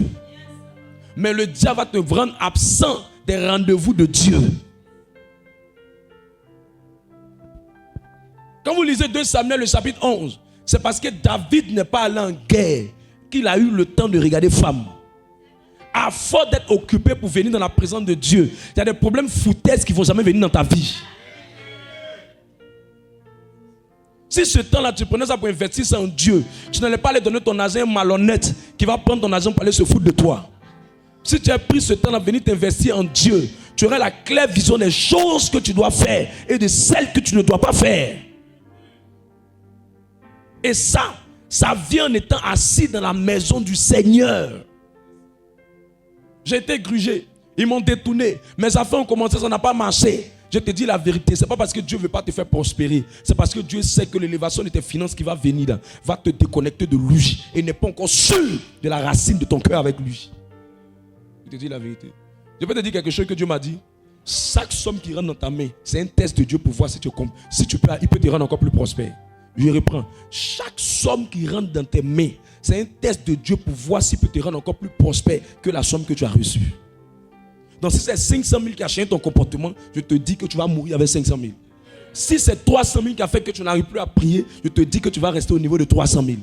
Mais le diable va te rendre absent des rendez-vous de Dieu. Quand vous lisez 2 Samuel, le chapitre 11, c'est parce que David n'est pas allé en guerre qu'il a eu le temps de regarder femme. À force d'être occupé pour venir dans la présence de Dieu, il y a des problèmes foutaises qui ne vont jamais venir dans ta vie. Si ce temps-là, tu prenais ça pour investir ça en Dieu, tu n'allais pas aller donner ton argent à un malhonnête qui va prendre ton argent pour aller se foutre de toi. Si tu as pris ce temps-là, venir t'investir en Dieu, tu aurais la claire vision des choses que tu dois faire et de celles que tu ne dois pas faire. Et ça vient en étant assis dans la maison du Seigneur. J'ai été grugé, ils m'ont détourné, mes affaires ont commencé, ça n'a pas marché. Je te dis la vérité, ce n'est pas parce que Dieu ne veut pas te faire prospérer, c'est parce que Dieu sait que l'élévation de tes finances qui va venir là, va te déconnecter de lui et n'est pas encore sûr de la racine de ton cœur avec lui. Je te dis la vérité. Je peux te dire quelque chose que Dieu m'a dit. Chaque somme qui rentre dans ta main, c'est un test de Dieu pour voir si tu peux, il peut te rendre encore plus prospère. Je reprends. Chaque somme qui rentre dans tes mains, c'est un test de Dieu pour voir s'il peut te rendre encore plus prospère que la somme que tu as reçue. Donc si c'est 500 000 qui a changé ton comportement, je te dis que tu vas mourir avec 500 000. Si c'est 300 000 qui a fait que tu n'arrives plus à prier, je te dis que tu vas rester au niveau de 300 000.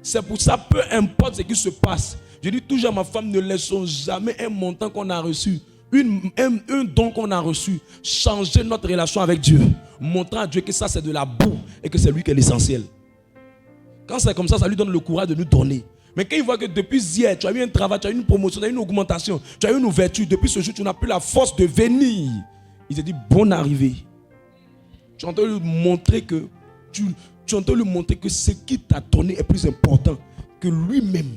C'est pour ça, peu importe ce qui se passe, je dis toujours à ma femme, ne laissons jamais un montant qu'on a reçu, un don qu'on a reçu, changer notre relation avec Dieu, montrant à Dieu que ça c'est de la boue et que c'est lui qui est l'essentiel. Quand c'est comme ça, ça lui donne le courage de nous donner. Mais quand il voit que depuis hier, tu as eu un travail, tu as eu une promotion, tu as eu une augmentation, tu as eu une ouverture, depuis ce jour, tu n'as plus la force de venir. Il te dit, bonne arrivée. Tu entends lui montrer que ce qu'il t'a donné est plus important que lui-même.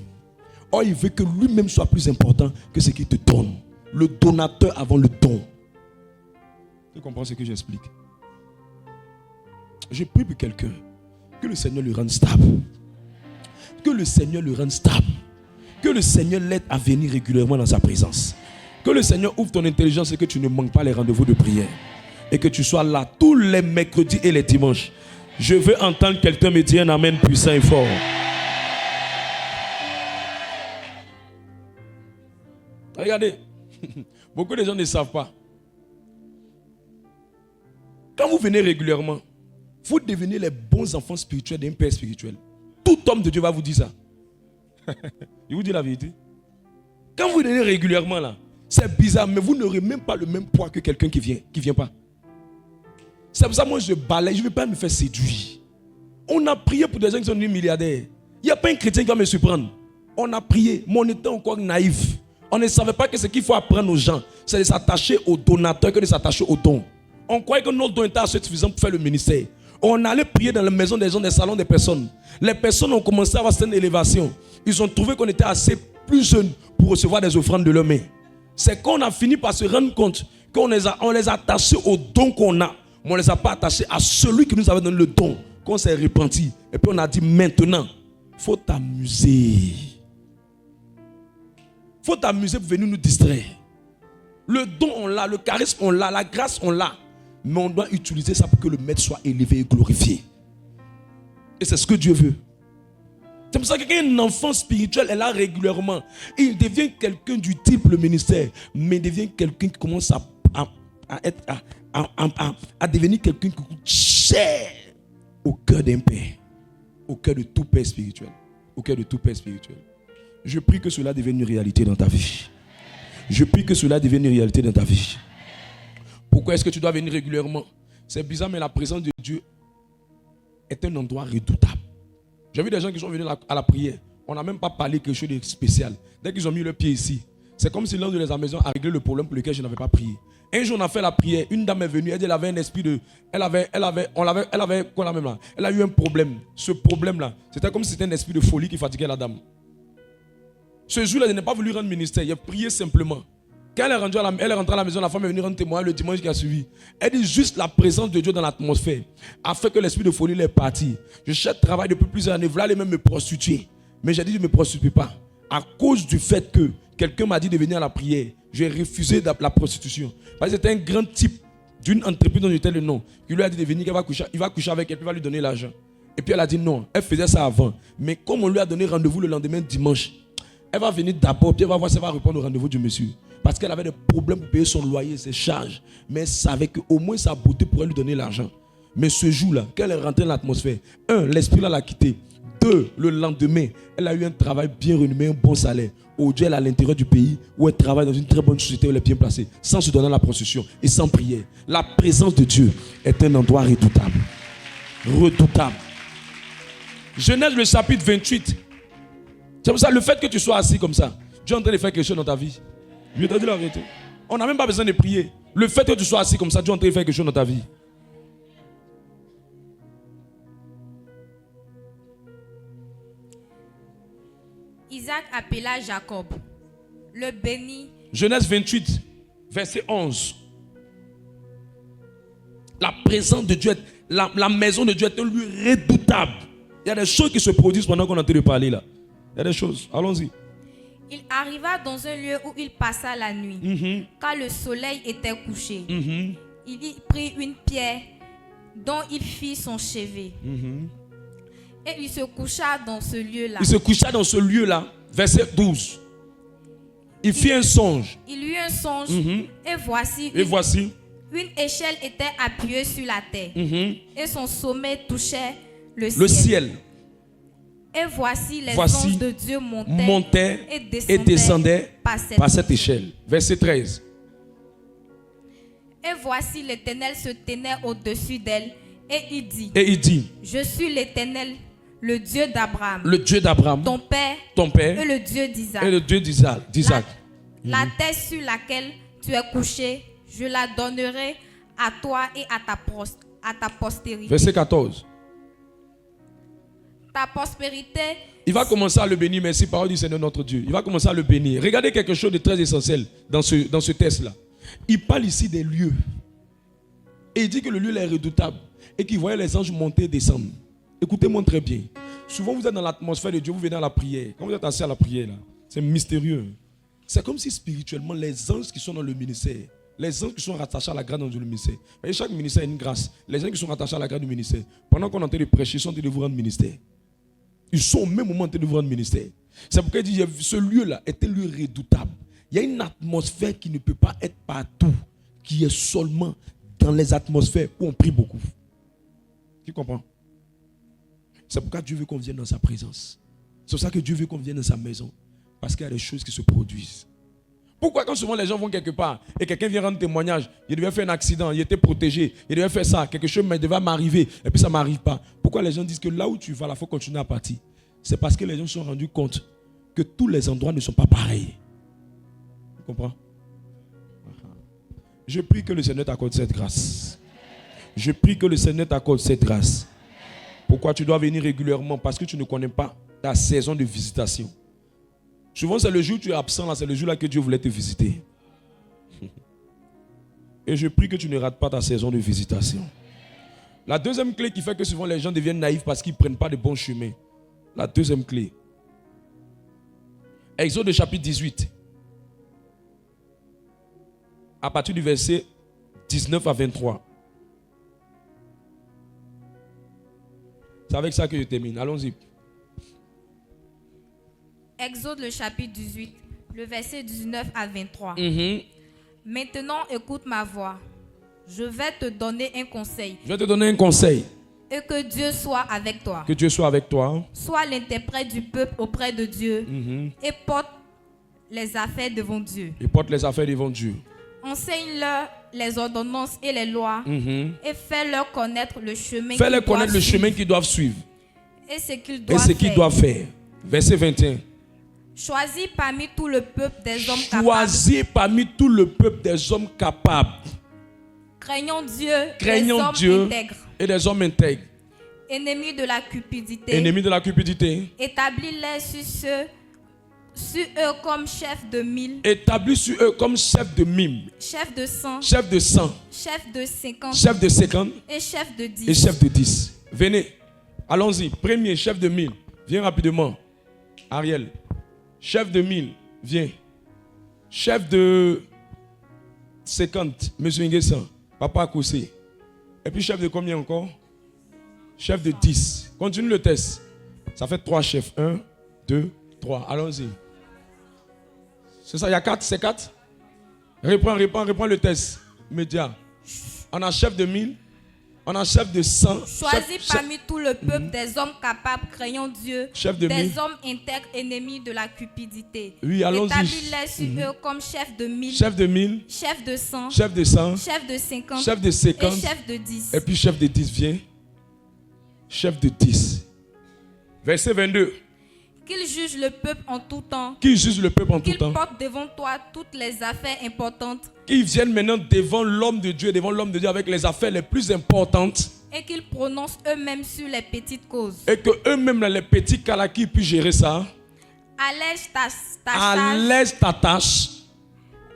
Or, il veut que lui-même soit plus important que ce qu'il te donne. Le donateur avant le don. Tu comprends ce que j'explique? Je prie pour quelqu'un. Que le Seigneur le rende stable. Que le Seigneur le rende stable. Que le Seigneur l'aide à venir régulièrement dans sa présence. Que le Seigneur ouvre ton intelligence et que tu ne manques pas les rendez-vous de prière. Et que tu sois là tous les mercredis et les dimanches. Je veux entendre quelqu'un me dire un amen puissant et fort. Regardez, beaucoup de gens ne savent pas. Quand vous venez régulièrement, vous devenez les bons enfants spirituels d'un père spirituel. Tout homme de Dieu va vous dire ça. Il vous dit la vérité. Quand vous venez régulièrement là, c'est bizarre, mais vous n'aurez même pas le même poids que quelqu'un qui vient pas. C'est pour ça que moi je balaye, je ne veux pas me faire séduire. On a prié pour des gens qui sont devenus milliardaires. Il n'y a pas un chrétien qui va me surprendre. On a prié, mais on était encore naïf. On ne savait pas que ce qu'il faut apprendre aux gens, c'est de s'attacher aux donateurs que de s'attacher aux dons. On croyait que nos dons étaient assez suffisants pour faire le ministère. On allait prier dans la maison des gens, des salons des personnes. Les personnes ont commencé à avoir cette élévation. Ils ont trouvé qu'on était assez plus jeunes pour recevoir des offrandes de leurs mains. C'est qu'on a fini par se rendre compte qu'on les a attachés aux dons qu'on a, mais on ne les a pas attachés à celui qui nous avait donné le don, qu'on s'est repenti. Et puis on a dit maintenant, il faut t'amuser. Il faut t'amuser pour venir nous distraire. Le don on l'a, le charisme on l'a, la grâce on l'a. Mais on doit utiliser ça pour que le maître soit élevé et glorifié. Et c'est ce que Dieu veut. C'est pour ça qu'un enfant spirituel est là régulièrement. Il devient quelqu'un du type le ministère, mais il devient quelqu'un qui commence à devenir quelqu'un qui coûte cher au cœur d'un père, au cœur de tout père spirituel, au cœur de tout père spirituel. Je prie que cela devienne une réalité dans ta vie. Je prie que cela devienne une réalité dans ta vie. Pourquoi est-ce que tu dois venir régulièrement? C'est bizarre, mais la présence de Dieu est un endroit redoutable. J'ai vu des gens qui sont venus à la prière. On n'a même pas parlé quelque chose de spécial. Dès qu'ils ont mis le pied ici, c'est comme si l'un de les maisons a réglé le problème pour lequel je n'avais pas prié. Un jour, on a fait la prière. Une dame est venue. Elle avait un esprit de. Elle a eu un problème. Ce problème-là, c'était comme si c'était un esprit de folie qui fatiguait la dame. Ce jour-là, elle n'a pas voulu rendre ministère. Il a prié simplement. Quand elle est rentrée à la maison, la femme est venue rendre témoin le dimanche qui a suivi. Elle dit juste la présence de Dieu dans l'atmosphère a fait que l'esprit de folie est parti. Je cherche travail depuis plusieurs années. Voilà, aller même me prostituer. Mais j'ai dit, je ne me prostitue pas. À cause du fait que quelqu'un m'a dit de venir à la prière, j'ai refusé la prostitution. Parce que c'était un grand type d'une entreprise dont j'étais le nom, qui lui a dit de venir, il va coucher avec elle, puis il va lui donner l'argent. Et puis elle a dit non, elle faisait ça avant. Mais comme on lui a donné rendez-vous le lendemain dimanche, elle va venir d'abord, puis elle va voir si elle va répondre au rendez-vous du monsieur. Parce qu'elle avait des problèmes pour payer son loyer, ses charges. Mais elle savait qu'au moins sa beauté pourrait lui donner l'argent. Mais ce jour-là, quand elle est rentrée dans l'atmosphère, l'esprit l'a quitté. 2, le lendemain, elle a eu un travail bien renommé, un bon salaire. Aujourd'hui, elle est à l'intérieur du pays où elle travaille dans une très bonne société où elle est bien placée, sans se donner à la prostitution et sans prière. La présence de Dieu est un endroit redoutable. Redoutable. Genèse le chapitre 28. C'est pour ça, le fait que tu sois assis comme ça, Dieu est en train de faire quelque chose dans ta vie. Je te dis la vérité. On n'a même pas besoin de prier. Le fait que tu sois assis comme ça, Dieu est en train de faire quelque chose dans ta vie. Isaac appela Jacob, le bénit. Genèse 28, verset 11. La présence de Dieu, la maison de Dieu est un lieu redoutable. Il y a des choses qui se produisent pendant qu'on est en train de parler là. Il y a des choses. Allons-y. Il arriva dans un lieu où il passa la nuit. Quand le soleil était couché, il y prit une pierre dont il fit son chevet. Et il se coucha dans ce lieu-là. Il se coucha dans ce lieu-là, verset 12. Il fit un songe. Il eut un songe. Et voici, une échelle était appuyée sur la terre. Et son sommet touchait le ciel. Et voici les anges de Dieu montaient et descendaient par cette échelle. Verset 13. Et voici l'Éternel se tenait au-dessus d'elle. Et il dit, je suis l'Éternel, le Dieu d'Abraham, ton père, et le Dieu d'Isaac. La terre sur laquelle tu es couché, je la donnerai à toi et à ta postérité. Verset 14. Ta prospérité. Il va commencer à le bénir. Merci, parole du Seigneur notre Dieu. Il va commencer à le bénir. Regardez quelque chose de très essentiel dans ce texte-là. Il parle ici des lieux. Et il dit que le lieu est redoutable. Et qu'il voyait les anges monter et descendre. Écoutez-moi très bien. Souvent, vous êtes dans l'atmosphère de Dieu, vous venez à la prière. Quand vous êtes assis à la prière, là, c'est mystérieux. C'est comme si spirituellement, les anges qui sont dans le ministère, les anges qui sont rattachés à la grâce dans le ministère. Et chaque ministère a une grâce. Les gens qui sont rattachés à la grâce du ministère, pendant qu'on est en train de prêcher, ils sont en train de vous rendre ministère. Ils sont au même moment en train de vous rendre ministère. C'est pourquoi il dit ce lieu-là est un lieu redoutable. Il y a une atmosphère qui ne peut pas être partout, qui est seulement dans les atmosphères où on prie beaucoup. Tu comprends? C'est pourquoi Dieu veut qu'on vienne dans sa présence. C'est pour ça que Dieu veut qu'on vienne dans sa maison. Parce qu'il y a des choses qui se produisent. Pourquoi quand souvent les gens vont quelque part et quelqu'un vient rendre témoignage, il devait faire un accident, il était protégé, il devait faire ça, quelque chose devait m'arriver et puis ça ne m'arrive pas. Pourquoi les gens disent que là où tu vas, il faut continuer à partir? C'est parce que les gens se sont rendus compte que tous les endroits ne sont pas pareils. comprends? Je prie que le Seigneur t'accorde cette grâce. Je prie que le Seigneur t'accorde cette grâce. Pourquoi tu dois venir régulièrement? Parce que tu ne connais pas ta saison de visitation. Souvent, c'est le jour où tu es absent, là, c'est le jour là que Dieu voulait te visiter. Et je prie que tu ne rates pas ta saison de visitation. La deuxième clé qui fait que souvent les gens deviennent naïfs parce qu'ils ne prennent pas de bons chemins. La deuxième clé. Exode chapitre 18. À partir du verset 19 à 23. C'est avec ça que je termine. Allons-y. Exode le chapitre 18, le verset 19 à 23. Maintenant, écoute ma voix. Je vais te donner un conseil. Je vais te donner un conseil. Et que Dieu soit avec toi. Que Dieu soit avec toi. Sois l'interprète du peuple auprès de Dieu. Et porte les affaires devant Dieu. Et porte les affaires devant Dieu. Enseigne-leur les ordonnances et les lois. Et fais-leur connaître le chemin Fais-leur connaître le chemin qu'ils doivent suivre. Et ce qu'ils doivent faire. Verset 21. Choisis parmi tout le peuple des hommes capables. Choisis parmi tout le peuple des hommes capables. Craignons Dieu, Craignons Dieu et des hommes intègres. Ennemis de la cupidité. Ennemis de la cupidité. Établis-les sur eux comme chefs de mille. Établis sur eux comme chefs de mille. Chefs de 100. Chefs de 100. Chefs de 50. Chefs de 50. Et chefs de 10. Et chefs de 10. Venez. Allons-y. Premier chef de 1000. Viens rapidement. Ariel. Chef de 1000. Viens. Chef de 50. Monsieur Nguessan. Papa Koussé. Et puis chef de combien encore? Chef de 10. Continue le test. Ça fait 3 chefs. 1, 2, 3. Allons-y. C'est ça, il y a 4, c'est 4. Reprends le test. Média. On a chef de 1000. On a chef de 100. Choisis parmi tout le peuple des hommes capables, craignant Dieu, chef de des 1000. hommes intègres, ennemis de la cupidité. Oui, allons-y. Établis-les sur eux comme chefs de 1000. Chef de 1000. Chef de 100. Chef de 100. Chef de 50. Chef de 50. Et chef de 10. Et puis chef de 10, viens. Chef de 10. Verset 22. Qu'il juge le peuple en tout temps. Qui juge le peuple en tout Qu'il temps. porte devant toi toutes les affaires importantes. Qu'ils viennent maintenant devant l'homme de Dieu, avec les affaires les plus importantes. Et qu'ils prononcent eux-mêmes sur les petites causes. Et que eux-mêmes, les petits cas là, qui puissent gérer ça. Allège ta Allège ta tâche.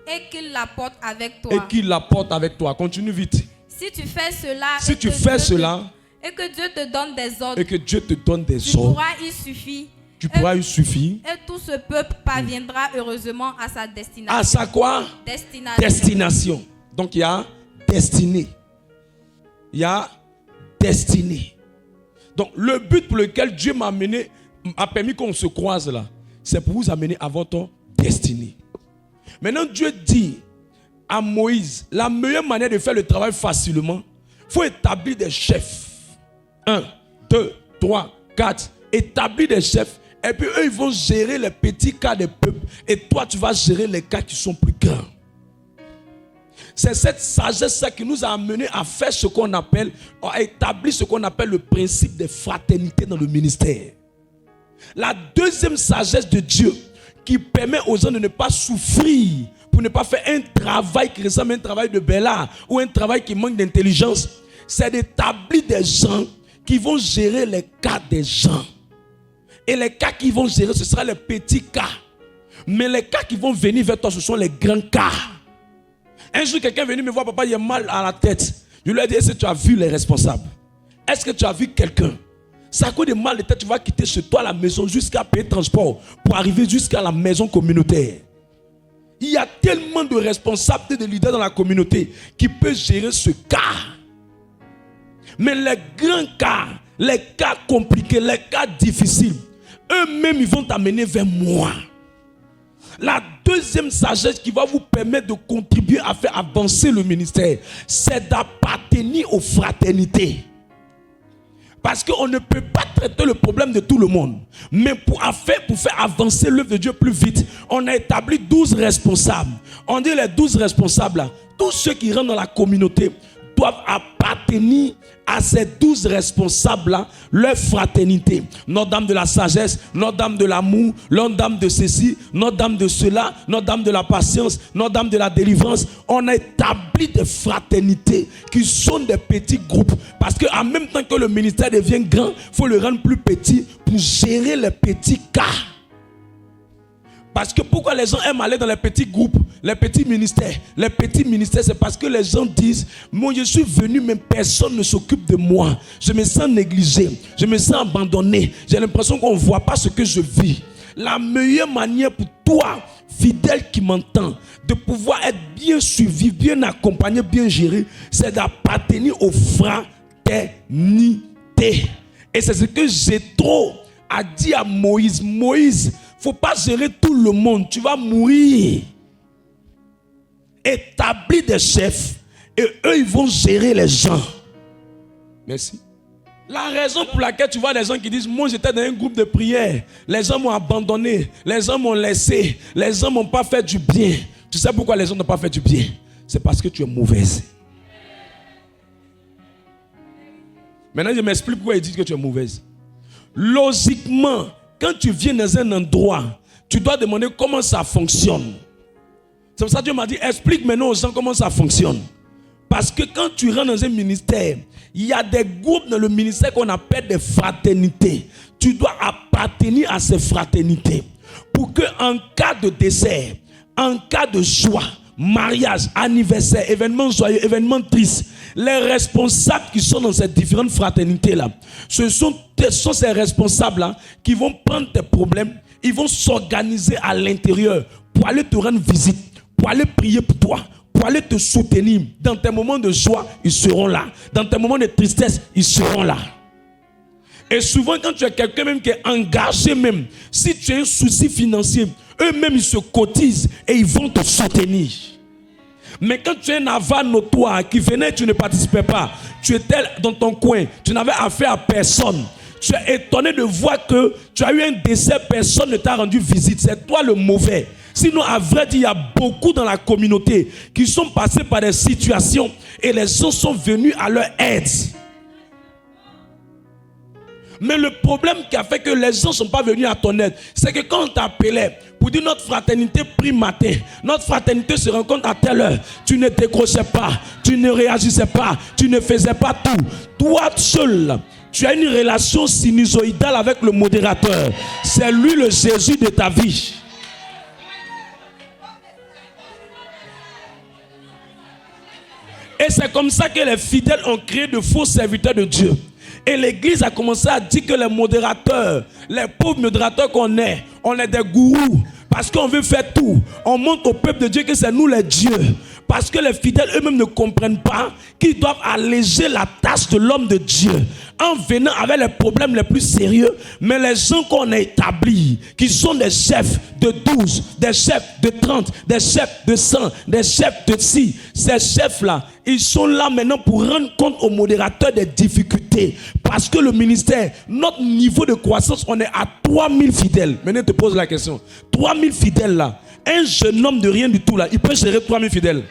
Et qu'ils la portent avec toi. Et qu'ils la portent avec toi. Continue vite. Si tu fais cela. Si tu fais cela. Et que Dieu te donne des ordres. Et que Dieu te donne des tu ordres. pourras y suffire. Tu pourras y suffire. Et tout ce peuple parviendra heureusement à sa destination. À sa quoi? Destination. Donc il y a destinée. Il y a destinée. Donc le but pour lequel Dieu m'a amené, a permis qu'on se croise là, c'est pour vous amener à votre destinée. Maintenant Dieu dit à Moïse, la meilleure manière de faire le travail facilement, il faut établir des chefs. 1, 2, 3, 4. Établir des chefs. Et puis eux, ils vont gérer les petits cas des peuples. Et toi, tu vas gérer les cas qui sont plus grands. C'est cette sagesse-là qui nous a amenés à faire ce qu'on appelle, à établir ce qu'on appelle le principe de fraternité dans le ministère. La deuxième sagesse de Dieu qui permet aux gens de ne pas souffrir pour ne pas faire un travail qui ressemble à un travail de bellard ou un travail qui manque d'intelligence, c'est d'établir des gens qui vont gérer les cas des gens. Et les cas qui vont gérer, ce sera les petits cas. Mais les cas qui vont venir vers toi, ce sont les grands cas. Un jour, quelqu'un est venu me voir, papa, il a mal à la tête. Je lui ai dit, est-ce que tu as vu les responsables? Est-ce que tu as vu quelqu'un? C'est à cause de mal de tête, tu vas quitter chez toi la maison jusqu'à payer transport pour arriver jusqu'à la maison communautaire. Il y a tellement de responsables et de leaders dans la communauté qui peuvent gérer ce cas. Mais les grands cas, les cas compliqués, les cas difficiles, eux-mêmes, ils vont t'amener vers moi. La deuxième sagesse qui va vous permettre de contribuer à faire avancer le ministère, c'est d'appartenir aux fraternités. Parce qu'on ne peut pas traiter le problème de tout le monde. Mais pour faire avancer l'œuvre de Dieu plus vite, on a établi 12 responsables. On dit les 12 responsables là, tous ceux qui rentrent dans la communauté doivent appartenir appartenir à ces 12 responsables-là leur fraternité. Notre-Dame de la sagesse, Notre-Dame de l'amour, Notre-Dame de ceci, Notre-Dame de cela, Notre-Dame de la patience, Notre-Dame de la délivrance. On a établi des fraternités qui sont des petits groupes. Parce qu'en même temps que le ministère devient grand, il faut le rendre plus petit pour gérer les petits cas. Parce que pourquoi les gens aiment aller dans les petits groupes, les petits ministères? Les petits ministères, c'est parce que les gens disent, moi je suis venu, mais personne ne s'occupe de moi. Je me sens négligé, je me sens abandonné. J'ai l'impression qu'on ne voit pas ce que je vis. La meilleure manière pour toi, fidèle qui m'entend, de pouvoir être bien suivi, bien accompagné, bien géré, c'est d'appartenir aux fraternités. Et c'est ce que Jéthro a dit à Moïse. Moïse, il ne faut pas gérer tout le monde, tu vas mourir. Établis des chefs et eux ils vont gérer les gens. Merci. La raison pour laquelle tu vois des gens qui disent, moi j'étais dans un groupe de prière, les gens m'ont abandonné, les gens m'ont laissé, les gens m'ont pas fait du bien. Tu sais pourquoi les gens n'ont pas fait du bien? C'est parce que tu es mauvaise. Maintenant je m'explique pourquoi ils disent que tu es mauvaise. Logiquement, quand tu viens dans un endroit, tu dois demander comment ça fonctionne. C'est pour ça que Dieu m'a dit, explique maintenant aux gens comment ça fonctionne. Parce que quand tu rentres dans un ministère, il y a des groupes dans le ministère qu'on appelle des fraternités. Tu dois appartenir à ces fraternités. Pour que en cas de décès, en cas de joie, mariage, anniversaire, événement joyeux, événement triste, les responsables qui sont dans ces différentes fraternités-là, ce sont ces responsables-là qui vont prendre tes problèmes, ils vont s'organiser à l'intérieur pour aller te rendre visite, pour aller prier pour toi, pour aller te soutenir. Dans tes moments de joie, ils seront là. Dans tes moments de tristesse, ils seront là. Et souvent, quand tu es quelqu'un même qui est engagé même, si tu as un souci financier, eux-mêmes, ils se cotisent et ils vont te soutenir. Mais quand tu es un avare notoire qui venait et tu ne participais pas, tu étais dans ton coin, tu n'avais affaire à personne. Tu es étonné de voir que tu as eu un décès, personne ne t'a rendu visite. C'est toi le mauvais. Sinon, à vrai dire, il y a beaucoup dans la communauté qui sont passés par des situations et les gens sont venus à leur aide. Mais le problème qui a fait que les gens ne sont pas venus à ton aide, c'est que quand on t'appelait pour dire notre fraternité prie matin, notre fraternité se rencontre à telle heure, tu ne décrochais pas, tu ne réagissais pas, tu ne faisais pas tout. Toi seul, tu as une relation sinusoïdale avec le modérateur. C'est lui le Jésus de ta vie. Et c'est comme ça que les fidèles ont créé de faux serviteurs de Dieu. Et l'église a commencé à dire que les modérateurs, les pauvres modérateurs qu'on est, on est des gourous. Parce qu'on veut faire tout. On montre au peuple de Dieu que c'est nous les dieux. Parce que les fidèles eux-mêmes ne comprennent pas qu'ils doivent alléger la tâche de l'homme de Dieu en venant avec les problèmes les plus sérieux. Mais les gens qu'on a établis, qui sont des chefs de 12, des chefs de 30, des chefs de 100, des chefs de 6, ces chefs-là, ils sont là maintenant pour rendre compte aux modérateurs des difficultés. Parce que le ministère, notre niveau de croissance, on est à 3000 fidèles. Maintenant, je te pose la question. 3000 fidèles là, un jeune homme de rien du tout là, il peut gérer 3000 fidèles.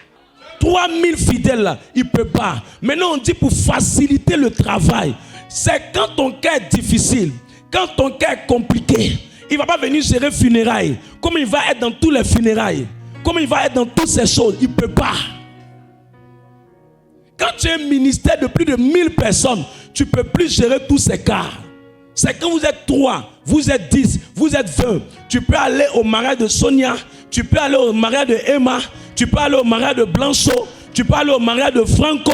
3000 fidèles là, il ne peut pas. Maintenant, on dit pour faciliter le travail. C'est quand ton cas est difficile, quand ton cas est compliqué, il ne va pas venir gérer funérailles. Comme il va être dans tous les funérailles, comme il va être dans toutes ces choses, il ne peut pas. Quand tu as un ministère de plus de 1000 personnes, tu ne peux plus gérer tous ces cas. C'est quand vous êtes 3, vous êtes 10, vous êtes 20. Tu peux aller au mariage de Sonia, tu peux aller au mariage de Emma, tu peux aller au mariage de Blanchot, tu peux aller au mariage de Franco.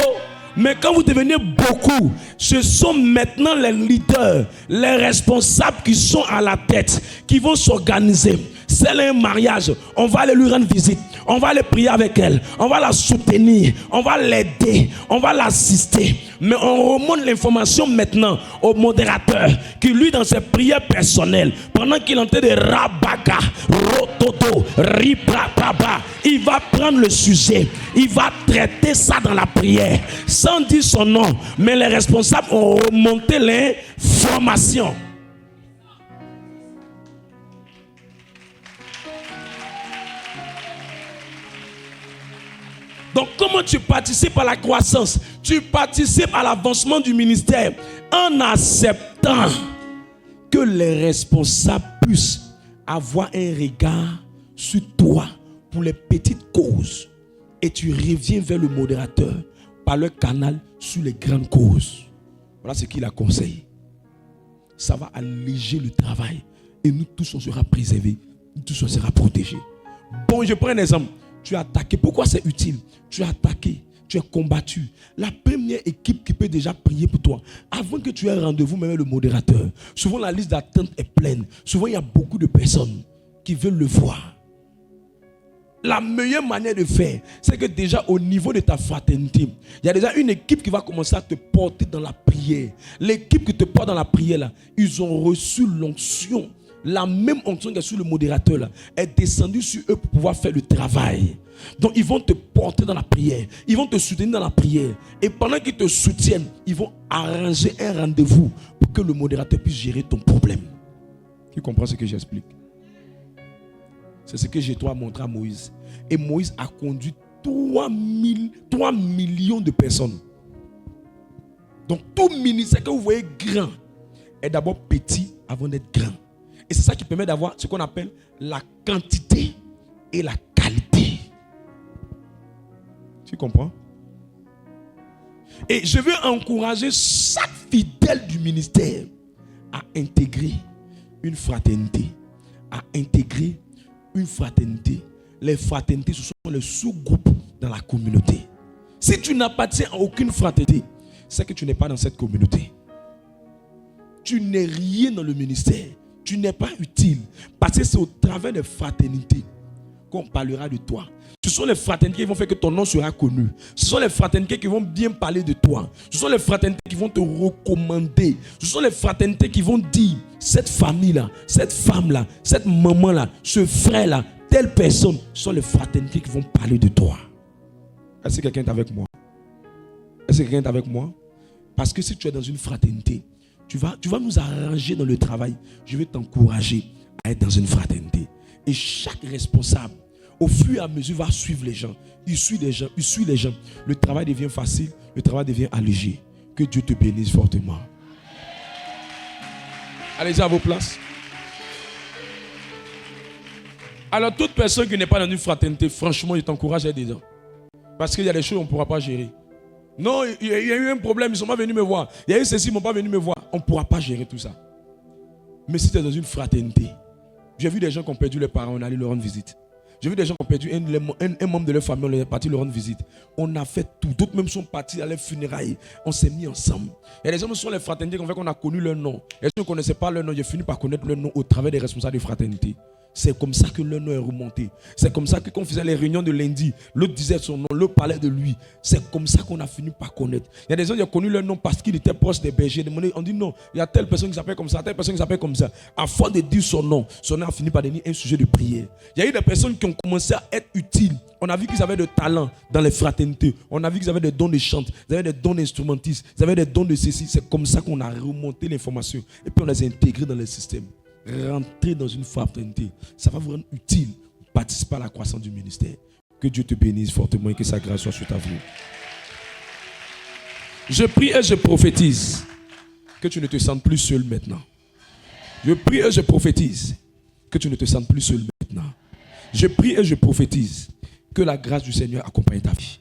Mais quand vous devenez beaucoup, ce sont maintenant les leaders, les responsables qui sont à la tête, qui vont s'organiser. C'est un mariage, on va aller lui rendre visite, on va aller prier avec elle, on va la soutenir, on va l'aider, on va l'assister. Mais on remonte l'information maintenant au modérateur qui lui dans ses prières personnelles, pendant qu'il est en train de rabaga, rototo, riprapaba, il va prendre le sujet, il va traiter ça dans la prière, sans dire son nom, mais les responsables ont remonté l'information. Donc comment Comment tu participes à la croissance? Tu participes à l'avancement du ministère en acceptant que les responsables puissent avoir un regard sur toi pour les petites causes. Et tu reviens vers le modérateur par le canal sur les grandes causes. Voilà ce qu'il a conseillé. Ça va alléger le travail. Et nous tous, on sera préservés. Nous tous, on sera protégés. Bon, je prends un exemple. Tu as attaqué. Pourquoi c'est utile? Tu as attaqué. Tu as combattu. La première équipe qui peut déjà prier pour toi, avant que tu aies rendez-vous même avec le modérateur, souvent la liste d'attente est pleine. Souvent, il y a beaucoup de personnes qui veulent le voir. La meilleure manière de faire, c'est que déjà au niveau de ta fraternité, il y a déjà une équipe qui va commencer à te porter dans la prière. L'équipe qui te porte dans la prière, là, ils ont reçu l'onction. La même onction qui est sur le modérateur là, est descendue sur eux pour pouvoir faire le travail. Donc ils vont te porter dans la prière. Ils vont te soutenir dans la prière. Et pendant qu'ils te soutiennent, ils vont arranger un rendez-vous pour que le modérateur puisse gérer ton problème. Tu comprends ce que j'explique? C'est ce que j'ai montré à Moïse. Et Moïse a conduit 3 millions de personnes. Donc tout ministère que vous voyez grand est d'abord petit avant d'être grand. Et c'est ça qui permet d'avoir ce qu'on appelle la quantité et la qualité. Tu comprends? Et je veux encourager chaque fidèle du ministère à intégrer une fraternité. À intégrer une fraternité. Les fraternités, ce sont les sous-groupes dans la communauté. Si tu n'appartiens à aucune fraternité, c'est que tu n'es pas dans cette communauté. Tu n'es rien dans le ministère. Tu n'es pas utile. Parce que c'est au travers des fraternités qu'on parlera de toi. Ce sont les fraternités qui vont faire que ton nom sera connu. Ce sont les fraternités qui vont bien parler de toi. Ce sont les fraternités qui vont te recommander. Ce sont les fraternités qui vont dire, cette famille-là, cette femme-là, cette maman-là, ce frère-là, telle personne, ce sont les fraternités qui vont parler de toi. Est-ce que quelqu'un est avec moi? Est-ce que quelqu'un est avec moi? Parce que si tu es dans une fraternité, tu vas nous arranger dans le travail. Je vais t'encourager à être dans une fraternité. Et chaque responsable, au fur et à mesure, va suivre les gens. Il suit les gens, il suit les gens. Le travail devient facile, le travail devient allégé. Que Dieu te bénisse fortement. Allez-y à vos places. Alors, toute personne qui n'est pas dans une fraternité, franchement, je t'encourage à être dedans. Parce qu'il y a des choses qu'on ne pourra pas gérer. Non, il y a eu un problème, ils ne sont pas venus me voir. Il y a eu ceci, ils ne sont pas venus me voir. On ne pourra pas gérer tout ça. Mais si tu es dans une fraternité, j'ai vu des gens qui ont perdu leurs parents, on est allé leur rendre visite. J'ai vu des gens qui ont perdu un membre de leur famille, on est parti leur rendre visite. On a fait tout. D'autres même sont partis à leurs funérailles. On s'est mis ensemble. Il y a des gens qui sont les fraternités qu'on a connu leur nom. Et ceux qui ne connaissaient pas leur nom, j'ai fini par connaître leur nom au travers des responsables de fraternité. C'est comme ça que leur nom est remonté. C'est comme ça que quand on faisait les réunions de lundi, l'autre disait son nom, l'autre parlait de lui. C'est comme ça qu'on a fini par connaître. Il y a des gens qui ont connu leur nom parce qu'il était proche des bergers. On dit non, il y a telle personne qui s'appelle comme ça, telle personne qui s'appelle comme ça. Afin de dire son nom a fini par devenir un sujet de prière. Il y a eu des personnes qui ont commencé à être utiles. On a vu qu'ils avaient de talent dans les fraternités. On a vu qu'ils avaient des dons de chant, ils avaient des dons d'instrumentistes, ils avaient des dons de ceci. C'est comme ça qu'on a remonté l'information. Et puis on les a intégrés dans le système. Rentrer dans une fraternité, ça va vous rendre utile pour participer à la croissance du ministère. Que Dieu te bénisse fortement et que sa grâce soit sur ta vie. Je prie et je prophétise que tu ne te sentes plus seul maintenant. Je prie et je prophétise que tu ne te sentes plus seul maintenant. Je prie et je prophétise que la grâce du Seigneur accompagne ta vie.